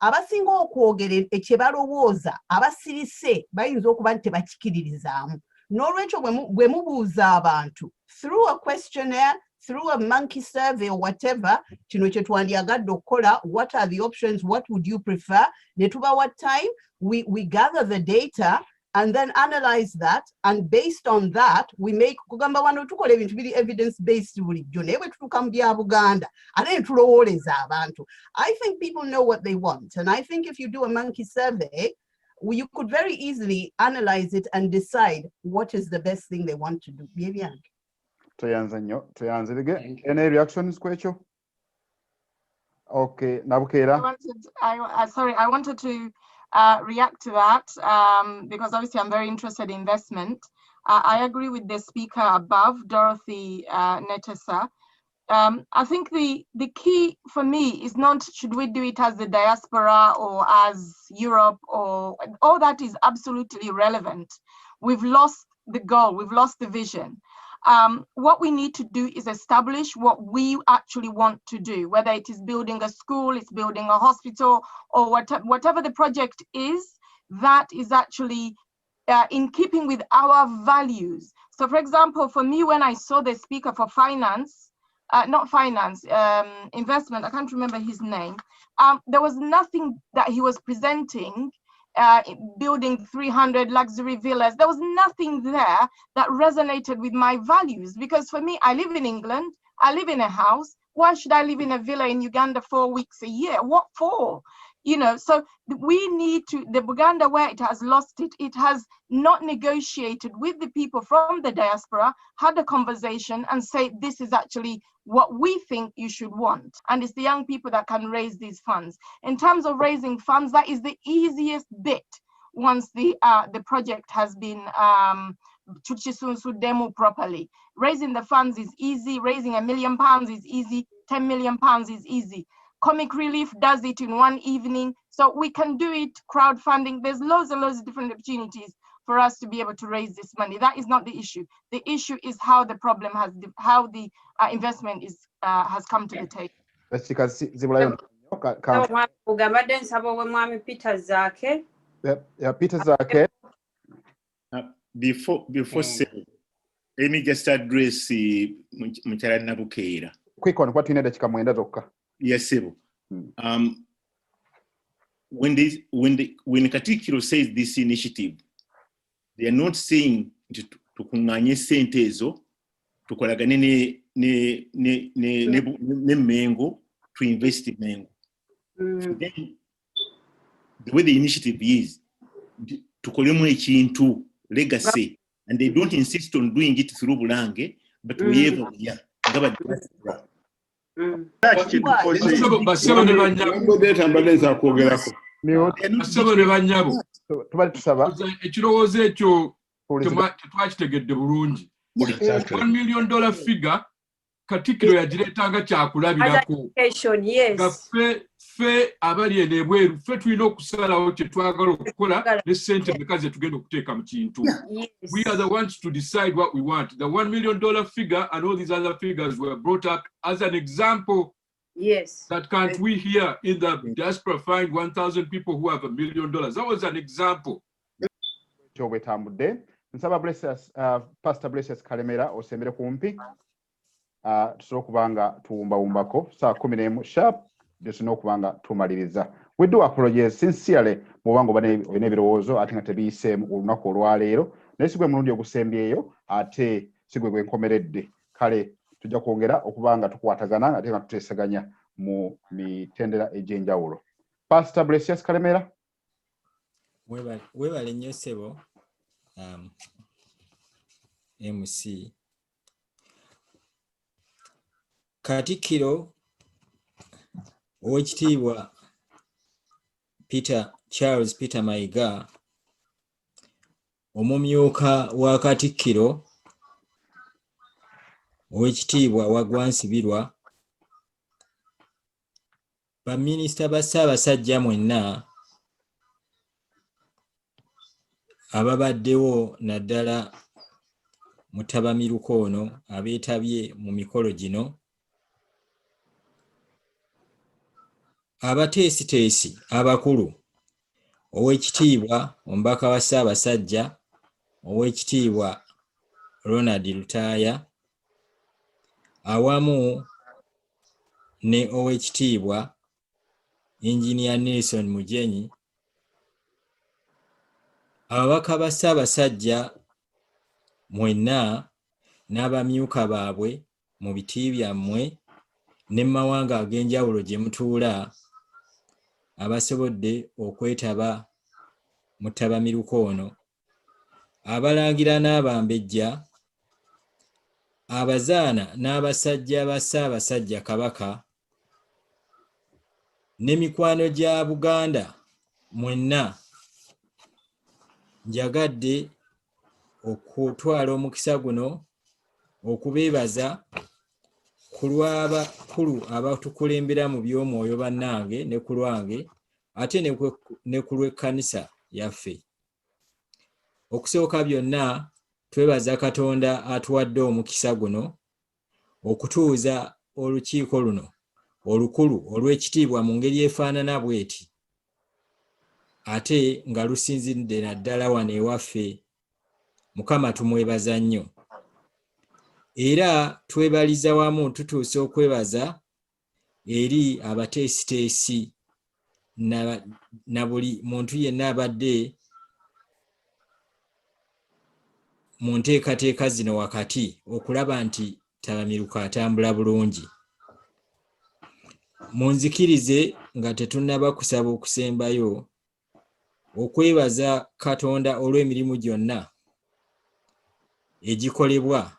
Abasinga okwogera ekye balowooza abasirise bayinza okuba nti tebakikiririzaamu. N'olwekyo bwe mubuuza abantu through a questionnaire, through a monkey survey or whatever, kino kye twandyagadde okukola, what are the options, what would you prefer? Ne tubawa time, we gather the data and then analyze that, and based on that we make kugamba wano tukola ebintu biri evidence based bulijjo naye bwe tutuuka mu bya Buganda ate ne tulowooleza abantu. I think people know what they want, and I think if you do a monkey survey you could very easily analyze it and decide what is the best thing they want to do. Any reactions kwekyo? Okay, Nabukera. I wanted to react to that because obviously I'm very interested in investment. I agree with the speaker above, Dorothy Netesa. I think the key for me is not should we do it as the diaspora or as Europe, or all that is absolutely irrelevant. We've lost the goal, we've lost the vision. What we need to do is establish what we actually want to do, whether it is building a school, it's building a hospital, or whatever the project is, that is actually in keeping with our values. So for example, for me, when I saw the speaker for finance, investment, I can't remember his name, there was nothing that he was presenting, building 300 luxury villas. There was nothing there that resonated with my values, because for me, I live in England, I live in a house. Why should I live in a villa in Uganda 4 weeks a year? What for? You know, so we need to, the Buganda, where it has lost it, it has not negotiated with the people from the diaspora, had a conversation and say, this is actually what we think you should want. And it's the young people that can raise these funds. In terms of raising funds, that is the easiest bit once the project has been demo properly. Raising the funds is easy, raising £1 million is easy, £10 million is easy. Comic Relief does it in one evening. So we can do it, crowdfunding. There's loads and loads of different opportunities for us to be able to raise this money. That is not the issue. The issue is how the problem has, how the investment is has come to the table. Peter Zake. Before saying, let me just address Mukyala Nabukeera. Quick one, what you need to come in. Yes, sir. When Katikiro says this initiative, they are not saying to kunganye sente ezo tukolagane ne Mengo to invest in Mengo. Then the way the initiative is tukolemu ekintu legacy, and they don't insist on doing it through Bulange, but we have ekirowoozo ekyo tetwakitegedde bulungi. $1 million figure Katikkiro yagireetanga kyakulabirako. Ffe abali eno ebweru, ffe tulina okusalawo kye twagala okukola ne ssente mmeka ze tugenda okuteeka mu kintu. We are the ones to decide what we want. The $1 million figure and all these other figures were brought up as an example. Yes. That can't we here in the diaspora find 1,000 people who have $1 million? That was an example. Nsaba Blessers, Pastor Blessers Kalemera osembere kumpi. Tusobola kubanga tuwumbawumbako saa 11 sharp tusobola kubanga tumaliriza. We do apologize sincerely mubango olina ebirowoozo ate nga tebiyiseemu olunaku olwaleero naye sigwe mulundi ogusembyeyo ate sigwe gwe nkomeredde. Kale tujja kwongera okubanga tukwatagana ate nga tuteesaganya mu mitendera egy'enjawulo. Pastor Blessers Kalemera. Webale nnyo ssebo MC Katikkiro Oweekitiibwa Charles Peter Mayiga omumyuka wa Katikkiro Oweekitiibwa Waggwansibirwa baminisita ba Ssaabasajja mwenna ababaddewo naddala mu Ttabamiruka ono abeetabye mu mikolo gino, abateesiteesi abakulu, Oweekitiibwa omubaka wa Ssaabasajja Oweekitiibwa Ronald Lutaaya awamu ne Oweekitiibwa Engineer Nelson Mujenyi, ababaka ba Ssaabasajja mwenna n'abamyuka baabwe mu biti byammwe ne mawanga ag'enjawulo gye mutuula abasobodde okwetaba mu Ttabamiruka ono, abalangira n'abambejja, abazaana n'abasajja ba Ssaabasajja Kabaka ne mikwano gya Buganda mwenna, njagadde okutwala omukisa guno okubeebaza ku lw'abakulu abatukulembera mu by'omwoyo bannange ne ku lwange ate ne ku lw'ekkanisa yaffe. Okusooka byonna twebaza Katonda atuwadde omukisa guno okutuuza olukiiko luno olukulu olw'ekitiibwa mu ngeri efaanana bw'eti. ate nga lusinzidde naddala wano ewaffe. Mukama tumwebaza nnyo. Era twebaliza wamu tutuuse okwebaza eri abateesiteesi na buli muntu yenna abadde mu nteekateeka zino wakati okulaba nti Ttabamiruka atambula bulungi. Munzikirize nga tetunnaba kusaba okusembayo okwebaza Katonda olw'emirimu gyonna egikolebwa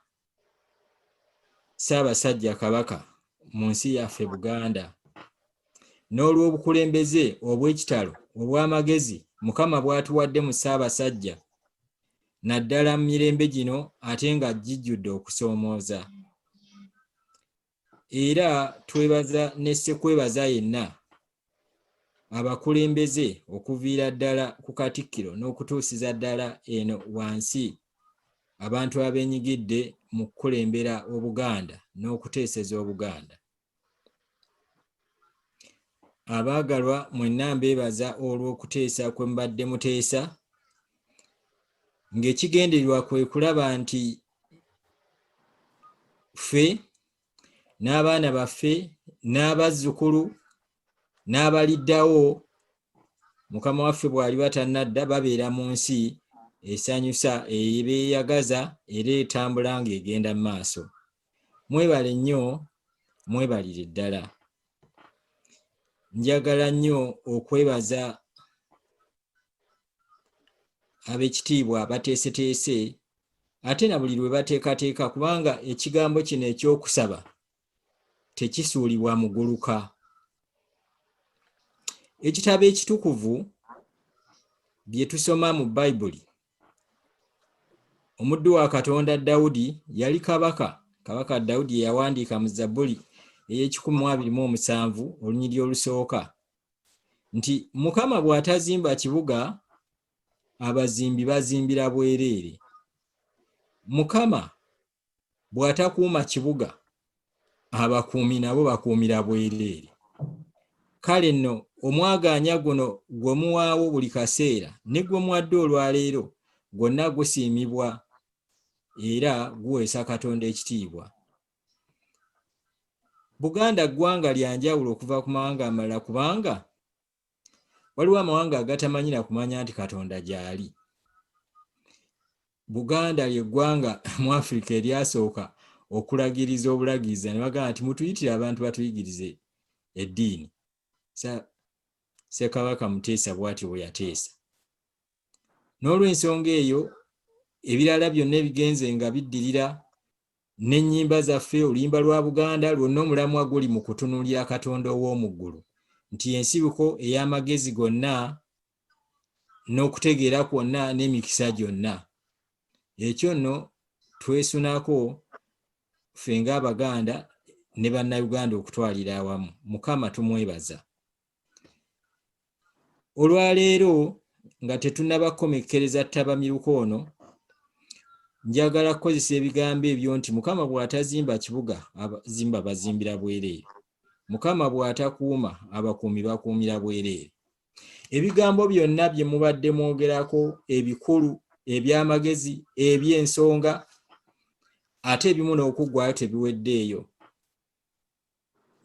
Ssaabasajja Kabaka mu nsi yaffe Buganda, n'olw'obukulembeze obw'ekitalo obw'amagezi Mukama bw'atuwadde mu Ssaabasajja, naddala mu mirembe gino ate nga gijjudde okusoomooza. Era twebaza ne ssekwebaza yenna abakulembeze okuviira ddala ku Katikkiro n'okutuusiza ddala eno wansi, abantu abeenyigidde mu kukulembera Obuganda n'okuteeseza Obuganda. Abaagalwa mwenna mbeebaza olw'okuteesa kwe mbadde muteesa, ng'ekigendererwa kwe kulaba nti ffe n'abaana baffe n'abazzukulu n'abaliddawo Mukama waffe bw'aliba tannadda babeera mu nsi esanyusa ebeeyagaza era etambula ng'egenda mu maaso. Mwebale nnyo, mwebalire ddala. Njagala nnyo okwebaza ab'ekitiibwa abateeseteese ate na buli lwe bateekateeka, kubanga ekigambo kino eky'okusaba tekisuulibwa muguluka. Ekitabo ekitukuvu bye tusoma mu Bayibuli, omuddu wa Katonda Dawudi yali kabaka. Kabaka Dawudi yawandiika mu Zabbuli ey'ekikumi olunyiriri olusooka nti Mukama bw'atazimba kibuga, abazimbi bazimbira bwereere. Mukama bw'atakuuma kibuga, abakuumi nabo bakuumira bwereere. Kale nno omwagaanya guno gwe muwaawo buli kaseera ne gwe muwadde olwaleero, gwonna gusiimibwa era guweesa Katonda ekitiibwa. Buganda ggwanga lya njawulo okuva ku mawanga amalala, kubanga waliwo amawanga agatamanyi na kumanya nti Katonda gy'ali. Buganda ly'eggwanga mu Afrika eryasooka okulagiriza obulagiriza ne bagamba nti mutuyitire abantu batuyigirize eddiini. Ssekabaka Muteesa bw'atyo bwe yateesa. N'olw'ensonga eyo ebirala byonna ebigenze nga biddirira n'ennyimba zaffe, oluyimba lwa Buganda lwonna omulamwa guli mu kutunuulira Katonda ow'omu ggulu nti ensibuko ey'amagezi gonna n'okutegeera kwonna n'emikisa gyonna. Ekyo nno twesunako ffe ng'Abaganda ne Bannayuganda okutwalira awamu. Mukama tumwebaza. Olwaleero nga tetunnabakomekkereza Ttabamiruka ono, njagala kukozesa ebigambo ebyo nti Mukama bw'atazimba kibuga, abazimba bazimbira bwereere. Mukama bw'atakuuma, abakuumi bakuumira bwereere. Ebigambo byonna bye mubadde mwogerako, ebikulu, eby'amagezi, eby'ensonga, ate ebimu n'okuggwaayo tebiweddeeyo.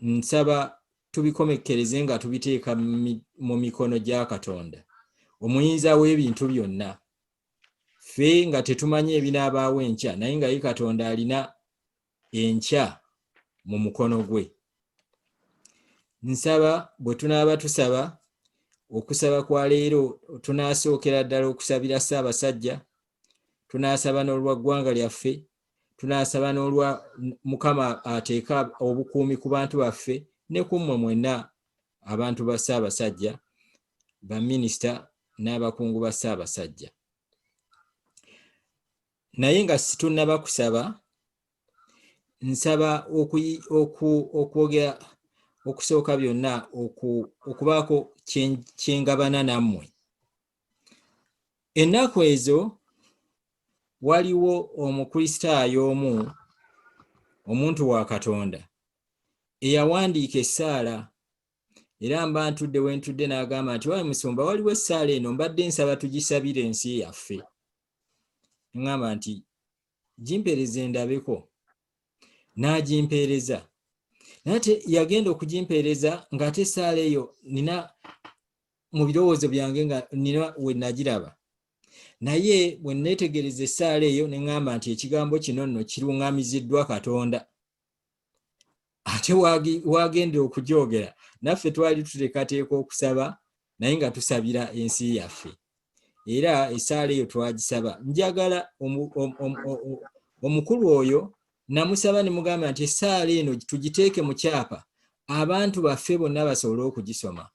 Nsaba tubikomekkereze nga tubiteeka mu mikono gya Katonda, omuyinza w'ebintu byonna. Ffe nga tetumanyi ebinaabaawo enkya, naye nga ye Katonda alina enkya mu mukono gwe. Nsaba bwe tunaaba tusaba, okusaba kwa leero tunaasookera ddala okusabira Ssaabasajja, tunaasaba n'olwa ggwanga lyaffe, tunaasaba n'olwa Mukama ateeka obukuumi ku bantu baffe ne ku mmwe mwenna abantu ba Ssaabasajja, baminisita n'abakungu ba Ssaabasajja. Naye nga situnnaba kusaba, nsaba okwogera okusooka byonna okubaako kyengabana nammwe. Ennaku ezo waliwo omukristaayo omu, omuntu wa Katonda, eyawandiika essaala era mba ntudde we ntudde n'agamba nti wayi musumba waliwo essaala eno mbadde nsaba tugisabire ensi yaffe. Ngamba nti gimpeereze ndabeko. N'agimpeereza. Nate yagenda okugimpeereza ng'ate essaala eyo nina mu birowoozo byange nga nina we nagiraba. Naye bwe neetegereza essaala eyo ne ŋŋamba nti ekigambo kino nno kiruŋŋamiziddwa Katonda. Ate waagendera okugyogera naffe twali tuteekateeka okusaba naye nga tusabira ensi yaffe. Era essaala eyo twagisaba. Njagala omukulu oyo namusaba ne mugamba nti essaala eno tugiteeke mu kyapa abantu baffe bonna basobole okugisoma.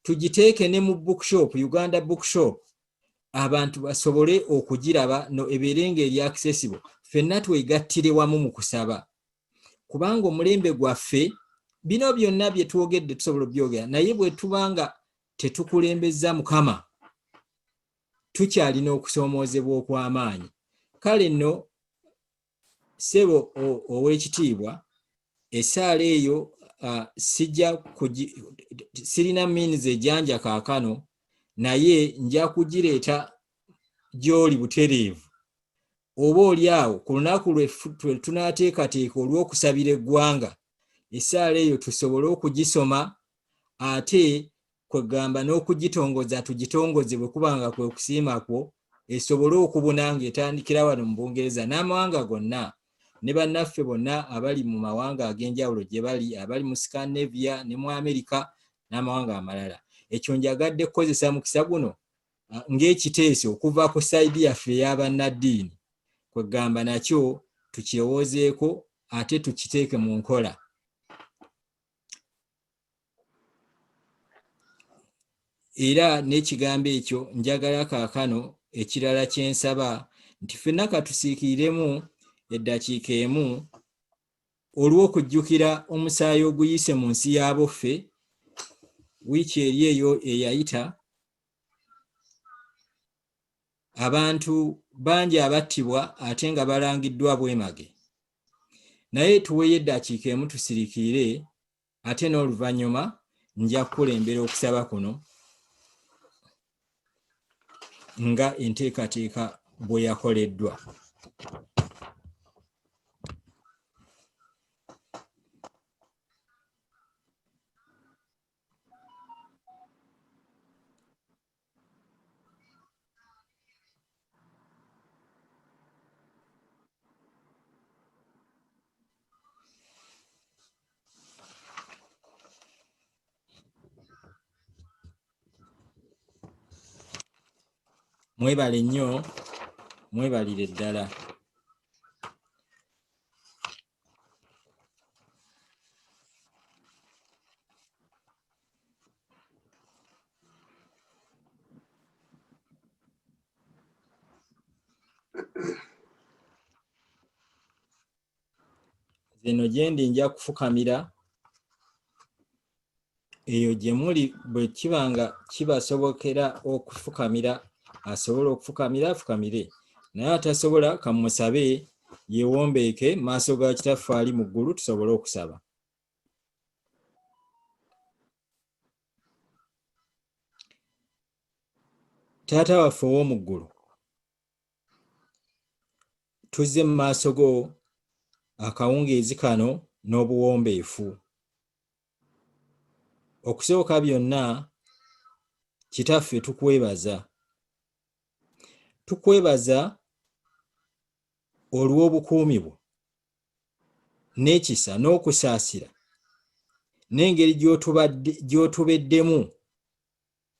Tugiteeke ne mu bookshop, Uganda bookshop, abantu basobole okugiraba no ebeere ng'eri accessible. Ffenna twegattire wamu mu kusaba. Kubanga omulembe gwaffe bino byonna bye twogedde tusobola obyogera, naye bwe tubanga tetukulembeza Mukama tukyalina okusoomoozebwa okw'amaanyi. Kale nno ssebo ow'ekitiibwa essaala eyo sirina means ejanja kaakano, naye nja kugireeta gy'oli butereevu. Oba oli awo ku lunaku lwe tunaateekateeka olw'okusabira eggwanga, essaala eyo tusobole okugisoma ate kwegamba n'okugitongoza tugitongoze bwe kubanga kwe kusiima kwo, esobole okubuna ng'etandikira wano mu Bungereza n'amawanga gonna ne bannaffe bonna abali mu mawanga ag'enjawulo gye bali, abali mu Scandinavia ne mu Amerika n'amawanga amalala. Ekyo njagadde kukozesa mukisa guno ng'ekiteeso okuva ku sayidi yaffe ey'abannaddiini, kwegamba nakyo tukirowoozeeko ate tukiteeke mu nkola. Era n'ekigambo ekyo njagala kaakano ekirala kye nsaba nti ffenna katusiikiremu eddakiika emu olw'okujjukira omusaayi oguyise mu nsi y'aboffe wiiki eri eyo eyayita. Abantu bangi abattibwa ate nga balangiddwa bwemage. Naye tuweeyo eddakiika emu tusiriikirire, ate n'oluvannyuma nja kukulembera okusaba kuno nga enteekateeka bwe yakoleddwa. Mwebale nnyo, mwebalire ddala. Zino gye ndi nja kufukamira eyo gye muli bwe kibanga kibasobokera okufukamira asobola okufukamira afukamire, naye atasobola kamusabe yeewombeeke maaso ga Kitaffe ali mu ggulu tusobole okusaba. Taata waffe ow'omu ggulu, tuzze mu maaso go akawungeezi kano n'obuwombeefu. Okusooka byonna Kitaffe tukwebaza. Tukwebaza olw'obukuumi bwo n'ekisa n'okusaasira n'engeri gy'otubeddemu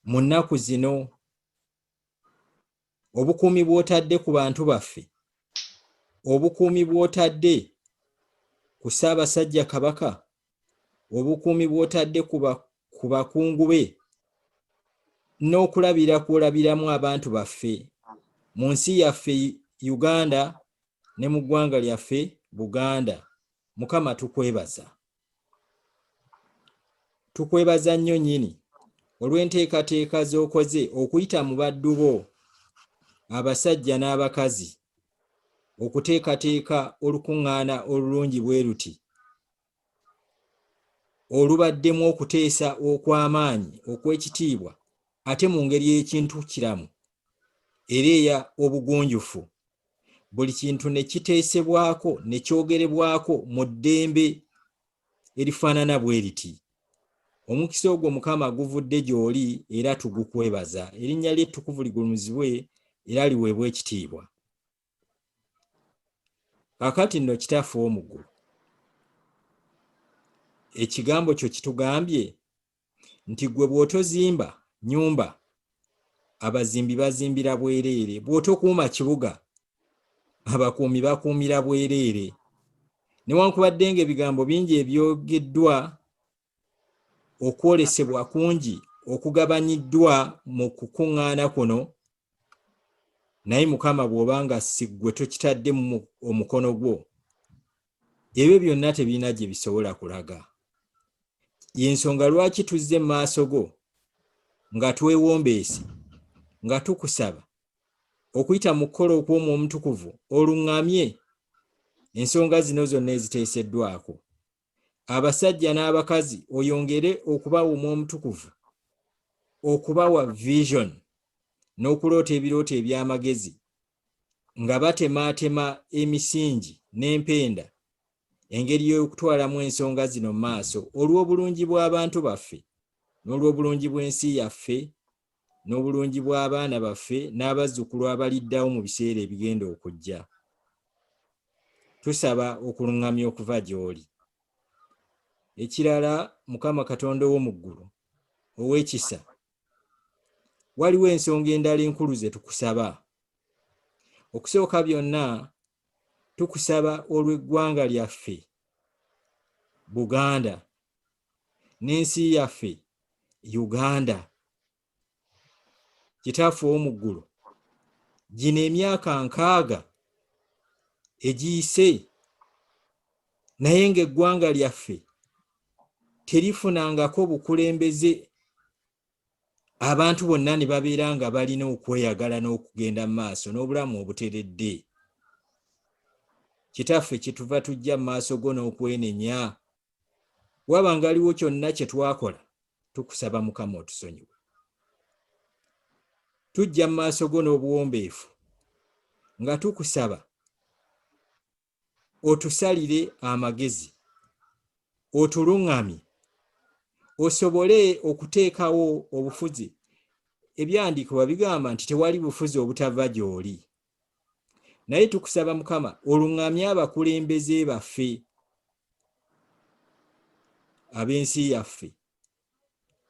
mu nnaku zino, obukuumi bw'otadde ku bantu baffe, obukuumi bw'otadde ku Ssaabasajja Kabaka, obukuumi bw'otadde ku bakungu be, n'okulabira kw'olabiramu abantu baffe mu nsi yaffe Uganda ne mu ggwanga lyaffe Buganda. Mukama tukwebaza. Tukwebaza nnyo nnyini olw'enteekateeka z'okoze okuyita mu baddu bo abasajja n'abakazi okuteekateeka olukuŋŋaana olulungi bwe luti, olubaddemu okuteesa okw'amaanyi okw'ekitiibwa ate mu ngeri y'ekintu kiramu era eya obugunjufu buli kintu ne kiteesebwako ne kyogerebwako mu ddembe erifaanana bwe riti. Omukisa ogwo Mukama guvudde gy'oli era tugukwebaza. Erinnya lye ettukuvu ligulumizibwe era liweebwe ekitiibwa. Kaakati nno Kitaffe ow'omu ggulu, ekigambo kyo kitugambye nti gwe bw'otozimba nnyumba abazimbi bazimbira bwereere, bw'otokuuma kibuga abakuumi bakuumira bwereere. Newankubadde ng'ebigambo bingi ebyogeddwa, okwolesebwa kungi okugabanyiddwa mu kukuŋŋaana kuno, naye Mukama bw'obanga si ggwe tokitadde mu omukono gwo, ebyo byonna tebirina gye bisobola kulaga. Y'ensonga lwaki tuzze mu maaso go nga twewombeese, nga tukusaba okuyita mu kukola okw'Omwoyo Omutukuvu oluŋŋamye ensonga zino zonna eziteeseddwako. Abasajja n'abakazi oyongere okubawa Omwoyo Omutukuvu, okubawa vision n'okuloota ebirooto eby'amagezi nga batemaatema emisingi n'empenda engeri y'okutwalamu ensonga zino mu maaso olw'obulungi bw'abantu baffe n'olw'obulungi bw'ensi yaffe n'obulungi bw'abaana baffe n'abazzukulu abaliddawo mu biseera ebigenda okujja. Tusaba okuluŋŋamya okuva gy'oli. Ekirala, Mukama Katonda ow'omu ggulu ow'ekisa, waliwo ensonga endala enkulu ze tukusaba. Okusooka byonna tukusaba olw'eggwanga lyaffe Buganda n'ensi yaffe Uganda. Kitaffe ow'omu ggulu, gino emyaka 6 egiyise naye ng'eggwanga lyaffe terifunangako bukulembeze, abantu bonna ne babeera nga balina okweyagala n'okugenda mu maaso n'obulamu obuteredde. Kitaffe kyetuva tujja mu maaso go n'okwenenya, waba ngaliwo kyonna kye twakola, tukusaba Mukama otusonyiwe. Tujja mu maaso go n'obuwombeefu nga tukusaba otusalire amagezi, otuluŋŋamye, osobole okuteekawo obufuzi. Ebyandiikibwa bigamba nti tewali bufuzi obutava gy'oli. Naye tukusaba Mukama oluŋŋamye abakulembeze baffe ab'ensi yaffe,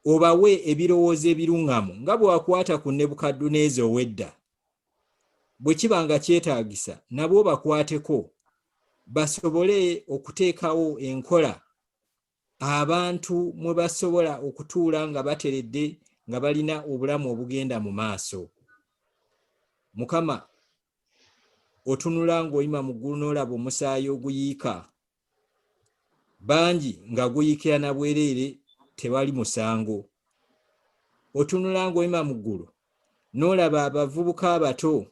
obawe ebirowoozo ebiruŋŋamu nga bw'akwata ku Nebukadduneeza ow'edda. Bwe kiba nga kyetaagisa nabo bakwateko, basobole okuteekawo enkola abantu mwe basobola okutuula nga bateredde nga balina obulamu obugenda mu maaso. Mukama, otunula ng'oyima mu ggulu n'olaba omusaayi oguyiika, bangi nga guyiikira na bwereere tewali musango. Otunula ng'oyima mu ggulu n'olaba abavubuka abato,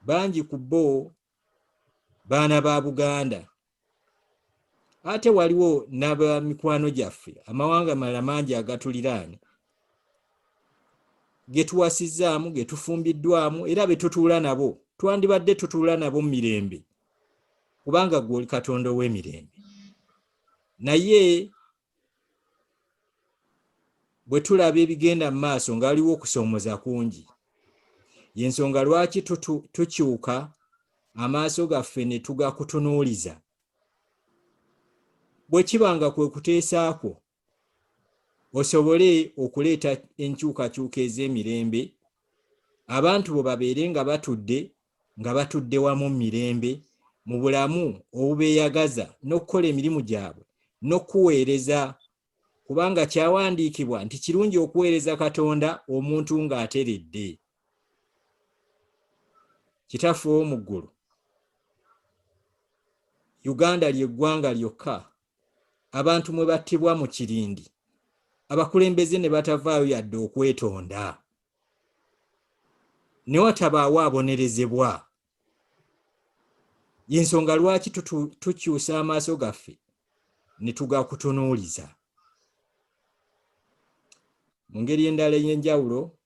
bangi ku bo baana ba Buganda. Ate waliwo n'aba mikwano gyaffe, amawanga malala mangi agatuliraanye, ge tuwasizzaamu, ge tufumbiddwamu era be tutuula nabo. Twandibadde tutuula nabo mu mirembe kubanga ggwe oli Katonda ow'emirembe. Naye bwe tulaba ebigenda mu maaso nga waliwo okusoomoza kungi, y'ensonga lwaki tukyuka amaaso gaffe ne tugakutunuuliza. Bwe kiba nga kwe kuteesaako, osobole okuleeta enkyukakyuka ez'emirembe, abantu bo babeere nga batudde wamu mu mirembe, mu bulamu obubeeyagaza n'okukola emirimu gyabwe n'okuweereza, kubanga kyawandiikibwa nti kirungi okuweereza Katonda omuntu ng'ateredde. Kitaffe ow'omu ggulu, Uganda ly'eggwanga lyokka abantu mwe battibwa mu kirindi, abakulembeze ne batavaayo yadde okwetonda, ne watabaawo abonerezebwa. Y'ensonga lwaki tukyusa amaaso gaffe ne tugakutunuuliza. Mu ngeri endala ey'enjawulo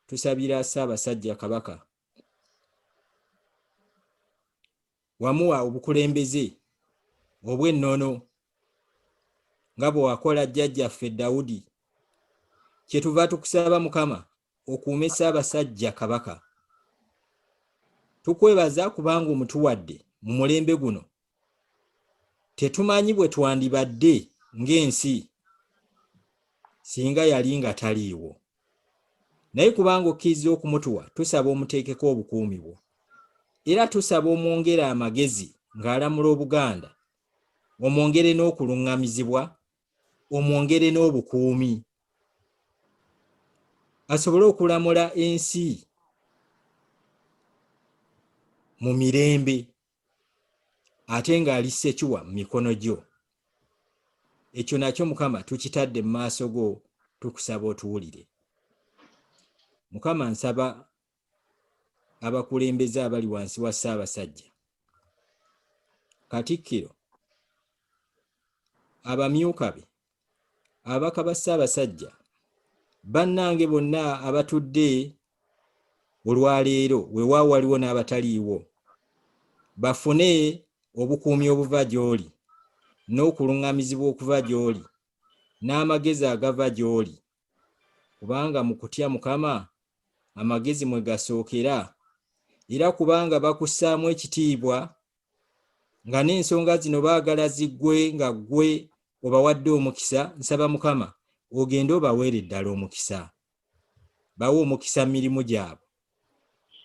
tusabira Ssaabasajja Kabaka wamuwa obukulembeze obw'ennono nga bwe wakola jjajjaffe Dawudi. Kyetuva tukusaba Mukama okuume Ssaabasajja Kabaka. Tukwebaza kubanga omutuwadde mu mulembe guno. Tetumanyi bwe twandibadde ng'ensi singa yali nga taliiwo. Naye kubanga okkiriza okumutuwa, tusaba omuteekeko obukuumi bwo. Era tusaba omwongere amagezi ng'alamula Obuganda, omwongere n'okuluŋŋamizibwa, omwongere n'obukuumi, asobole okulamula ensi mu mirembe ate ng'ali Ssekiwa mu mikono gyo. Ekyo nakyo Mukama tukitadde mu maaso go, tukusaba otuwulire. Mukama nsaba abakulembeze abali wansi wa Ssaabasajja, Katikkiro, abamyuka be, ababaka ba Ssaabasajja, bannange bonna abatudde olwaleero weewaawo waliwo n'abataliiwo, bafune obukuumi obuva gy'oli, n'okuluŋŋamizibwa okuva gy'oli, n'amagezi agava gy'oli. Kubanga mu kutya Mukama amagezi mwe gasookera, era kubanga bakussaamu ekitiibwa nga n'ensonga zino baagala ziggwe nga ggwe obawadde omukisa. Nsaba Mukama ogende obaweere ddala omukisa. Bawe omukisa mu mirimu gyabwe,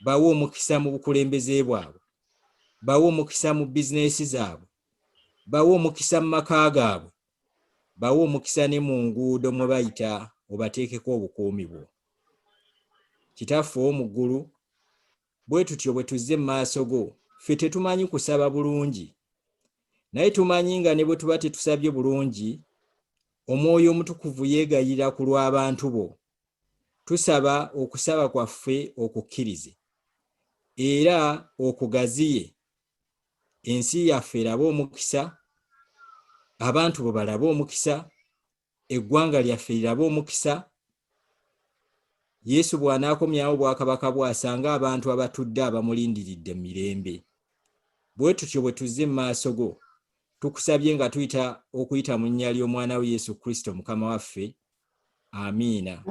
bawe omukisa mu bukulembeze bwabwe, bawe omukisa mu bizinesi zaabwe, bawe omukisa mu maka gaabwe, bawe omukisa ne mu nguudo mwe bayita, obateekeko obukuumi bwo. Kitaffe ow'omu ggulu, bwe tutyo bwe tuzze mu maaso go, ffe tetumanyi kusaba bulungi, naye tumanyi nga ne bwe tuba tetusabye bulungi, Omwoyo Omutukuvu yeegayirira ku lw'abantu bo. Tusaba okusaba kwaffe okukkirize, era okugaziye ensi yaffe erabe omukisa, abantu bo balabe omukisa, eggwanga lyaffe lirabe omukisa. Yesu bw'anaakomyawo obwakabaka bw'asanga abantu abatudde abamulindiridde mu mirembe. Bwe tutyo bwe tuzze mu maaso go, tukusabye nga okuyita mu nnya ly'Omwana we Yesu Kristo Mukama waffe. Amiina.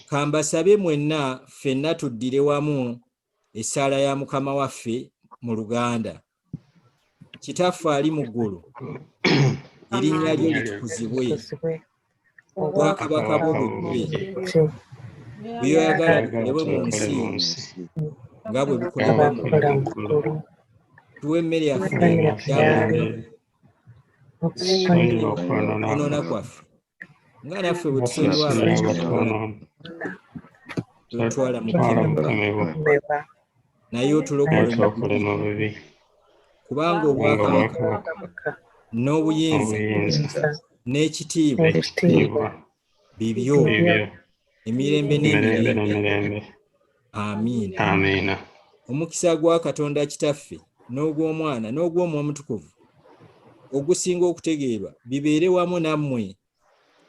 Kambasabe mwenna ffenna tuddire wamu essaala ya Mukama waffe mu Luganda. Kitaffe ali mu ggulu, erinnya lyo litukuzibwe, obwakabaka bwo bujje, byoyagala bikolebwe mu nsi nga bwe bikolebwa mu ggulu. Tuwe emmere yaffe okwonoona kwaffe nga naffe bwe tusonyiwa abantu totwala mu kkubo, naye otulokole mu bibi. Kubanga obwakabaka n'obuyinza n'ekitiibwa bibyo emirembe n'emirembe. Amiina. Omukisa gwa Katonda Kitaffe n'ogw'Omwana n'ogw'Omwoyo Omutukuvu ogusinga okutegeerwa bibeere wamu nammwe.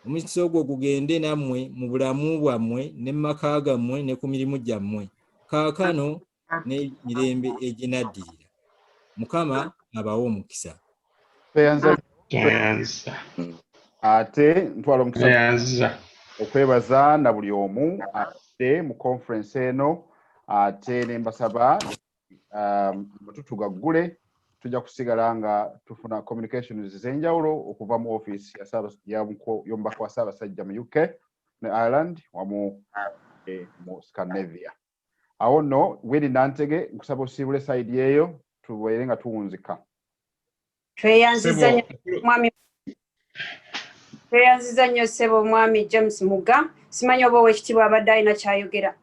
Omukisa ogwo gugende nammwe mu bulamu bwammwe ne mu maka gammwe ne ku mirimu gyammwe, kaakano n'emirembe eginaddirira. Mukama abawe omukisa. Ate ntwala omukisa okwebaza na buli omu ate mu conference eno, ate ne mbasaba amatutu gaggule. Tujja kusigala nga tufuna communications ez'enjawulo okuva mu office y'omubaka wa Ssaabasajja mu UK ne Ireland wamu mu Scandinavia. Awo nno Winnie Nantege nkusaba osiibule side eyo tubeere nga tuwunzika. Tweyanziza nnyo ssebo Omwami James Muga. Simanyi oba Oweekitiibwa abadde alina kyayogera.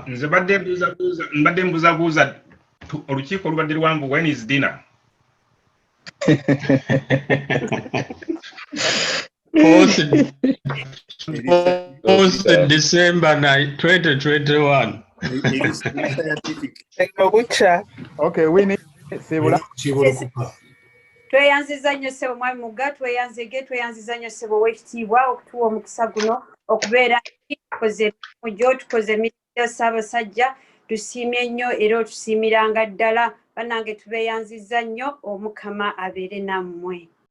Nze mbadde mbuzabuuza olukiiko olubadde luwanvu, when is dinner? Post December 2021. Okay, Winnie. tweyanziza nnyo ssebo mwami Muga, tweyanziza nnyo ssebo ow'ekitiibwa okutuwa omukisa guno okubeera tukoze emirimu gya Ssaabasajja. Tusiimye nnyo era otusiimiranga ddala bannange, tubeeyanziza nnyo. Omukama abeere nammwe.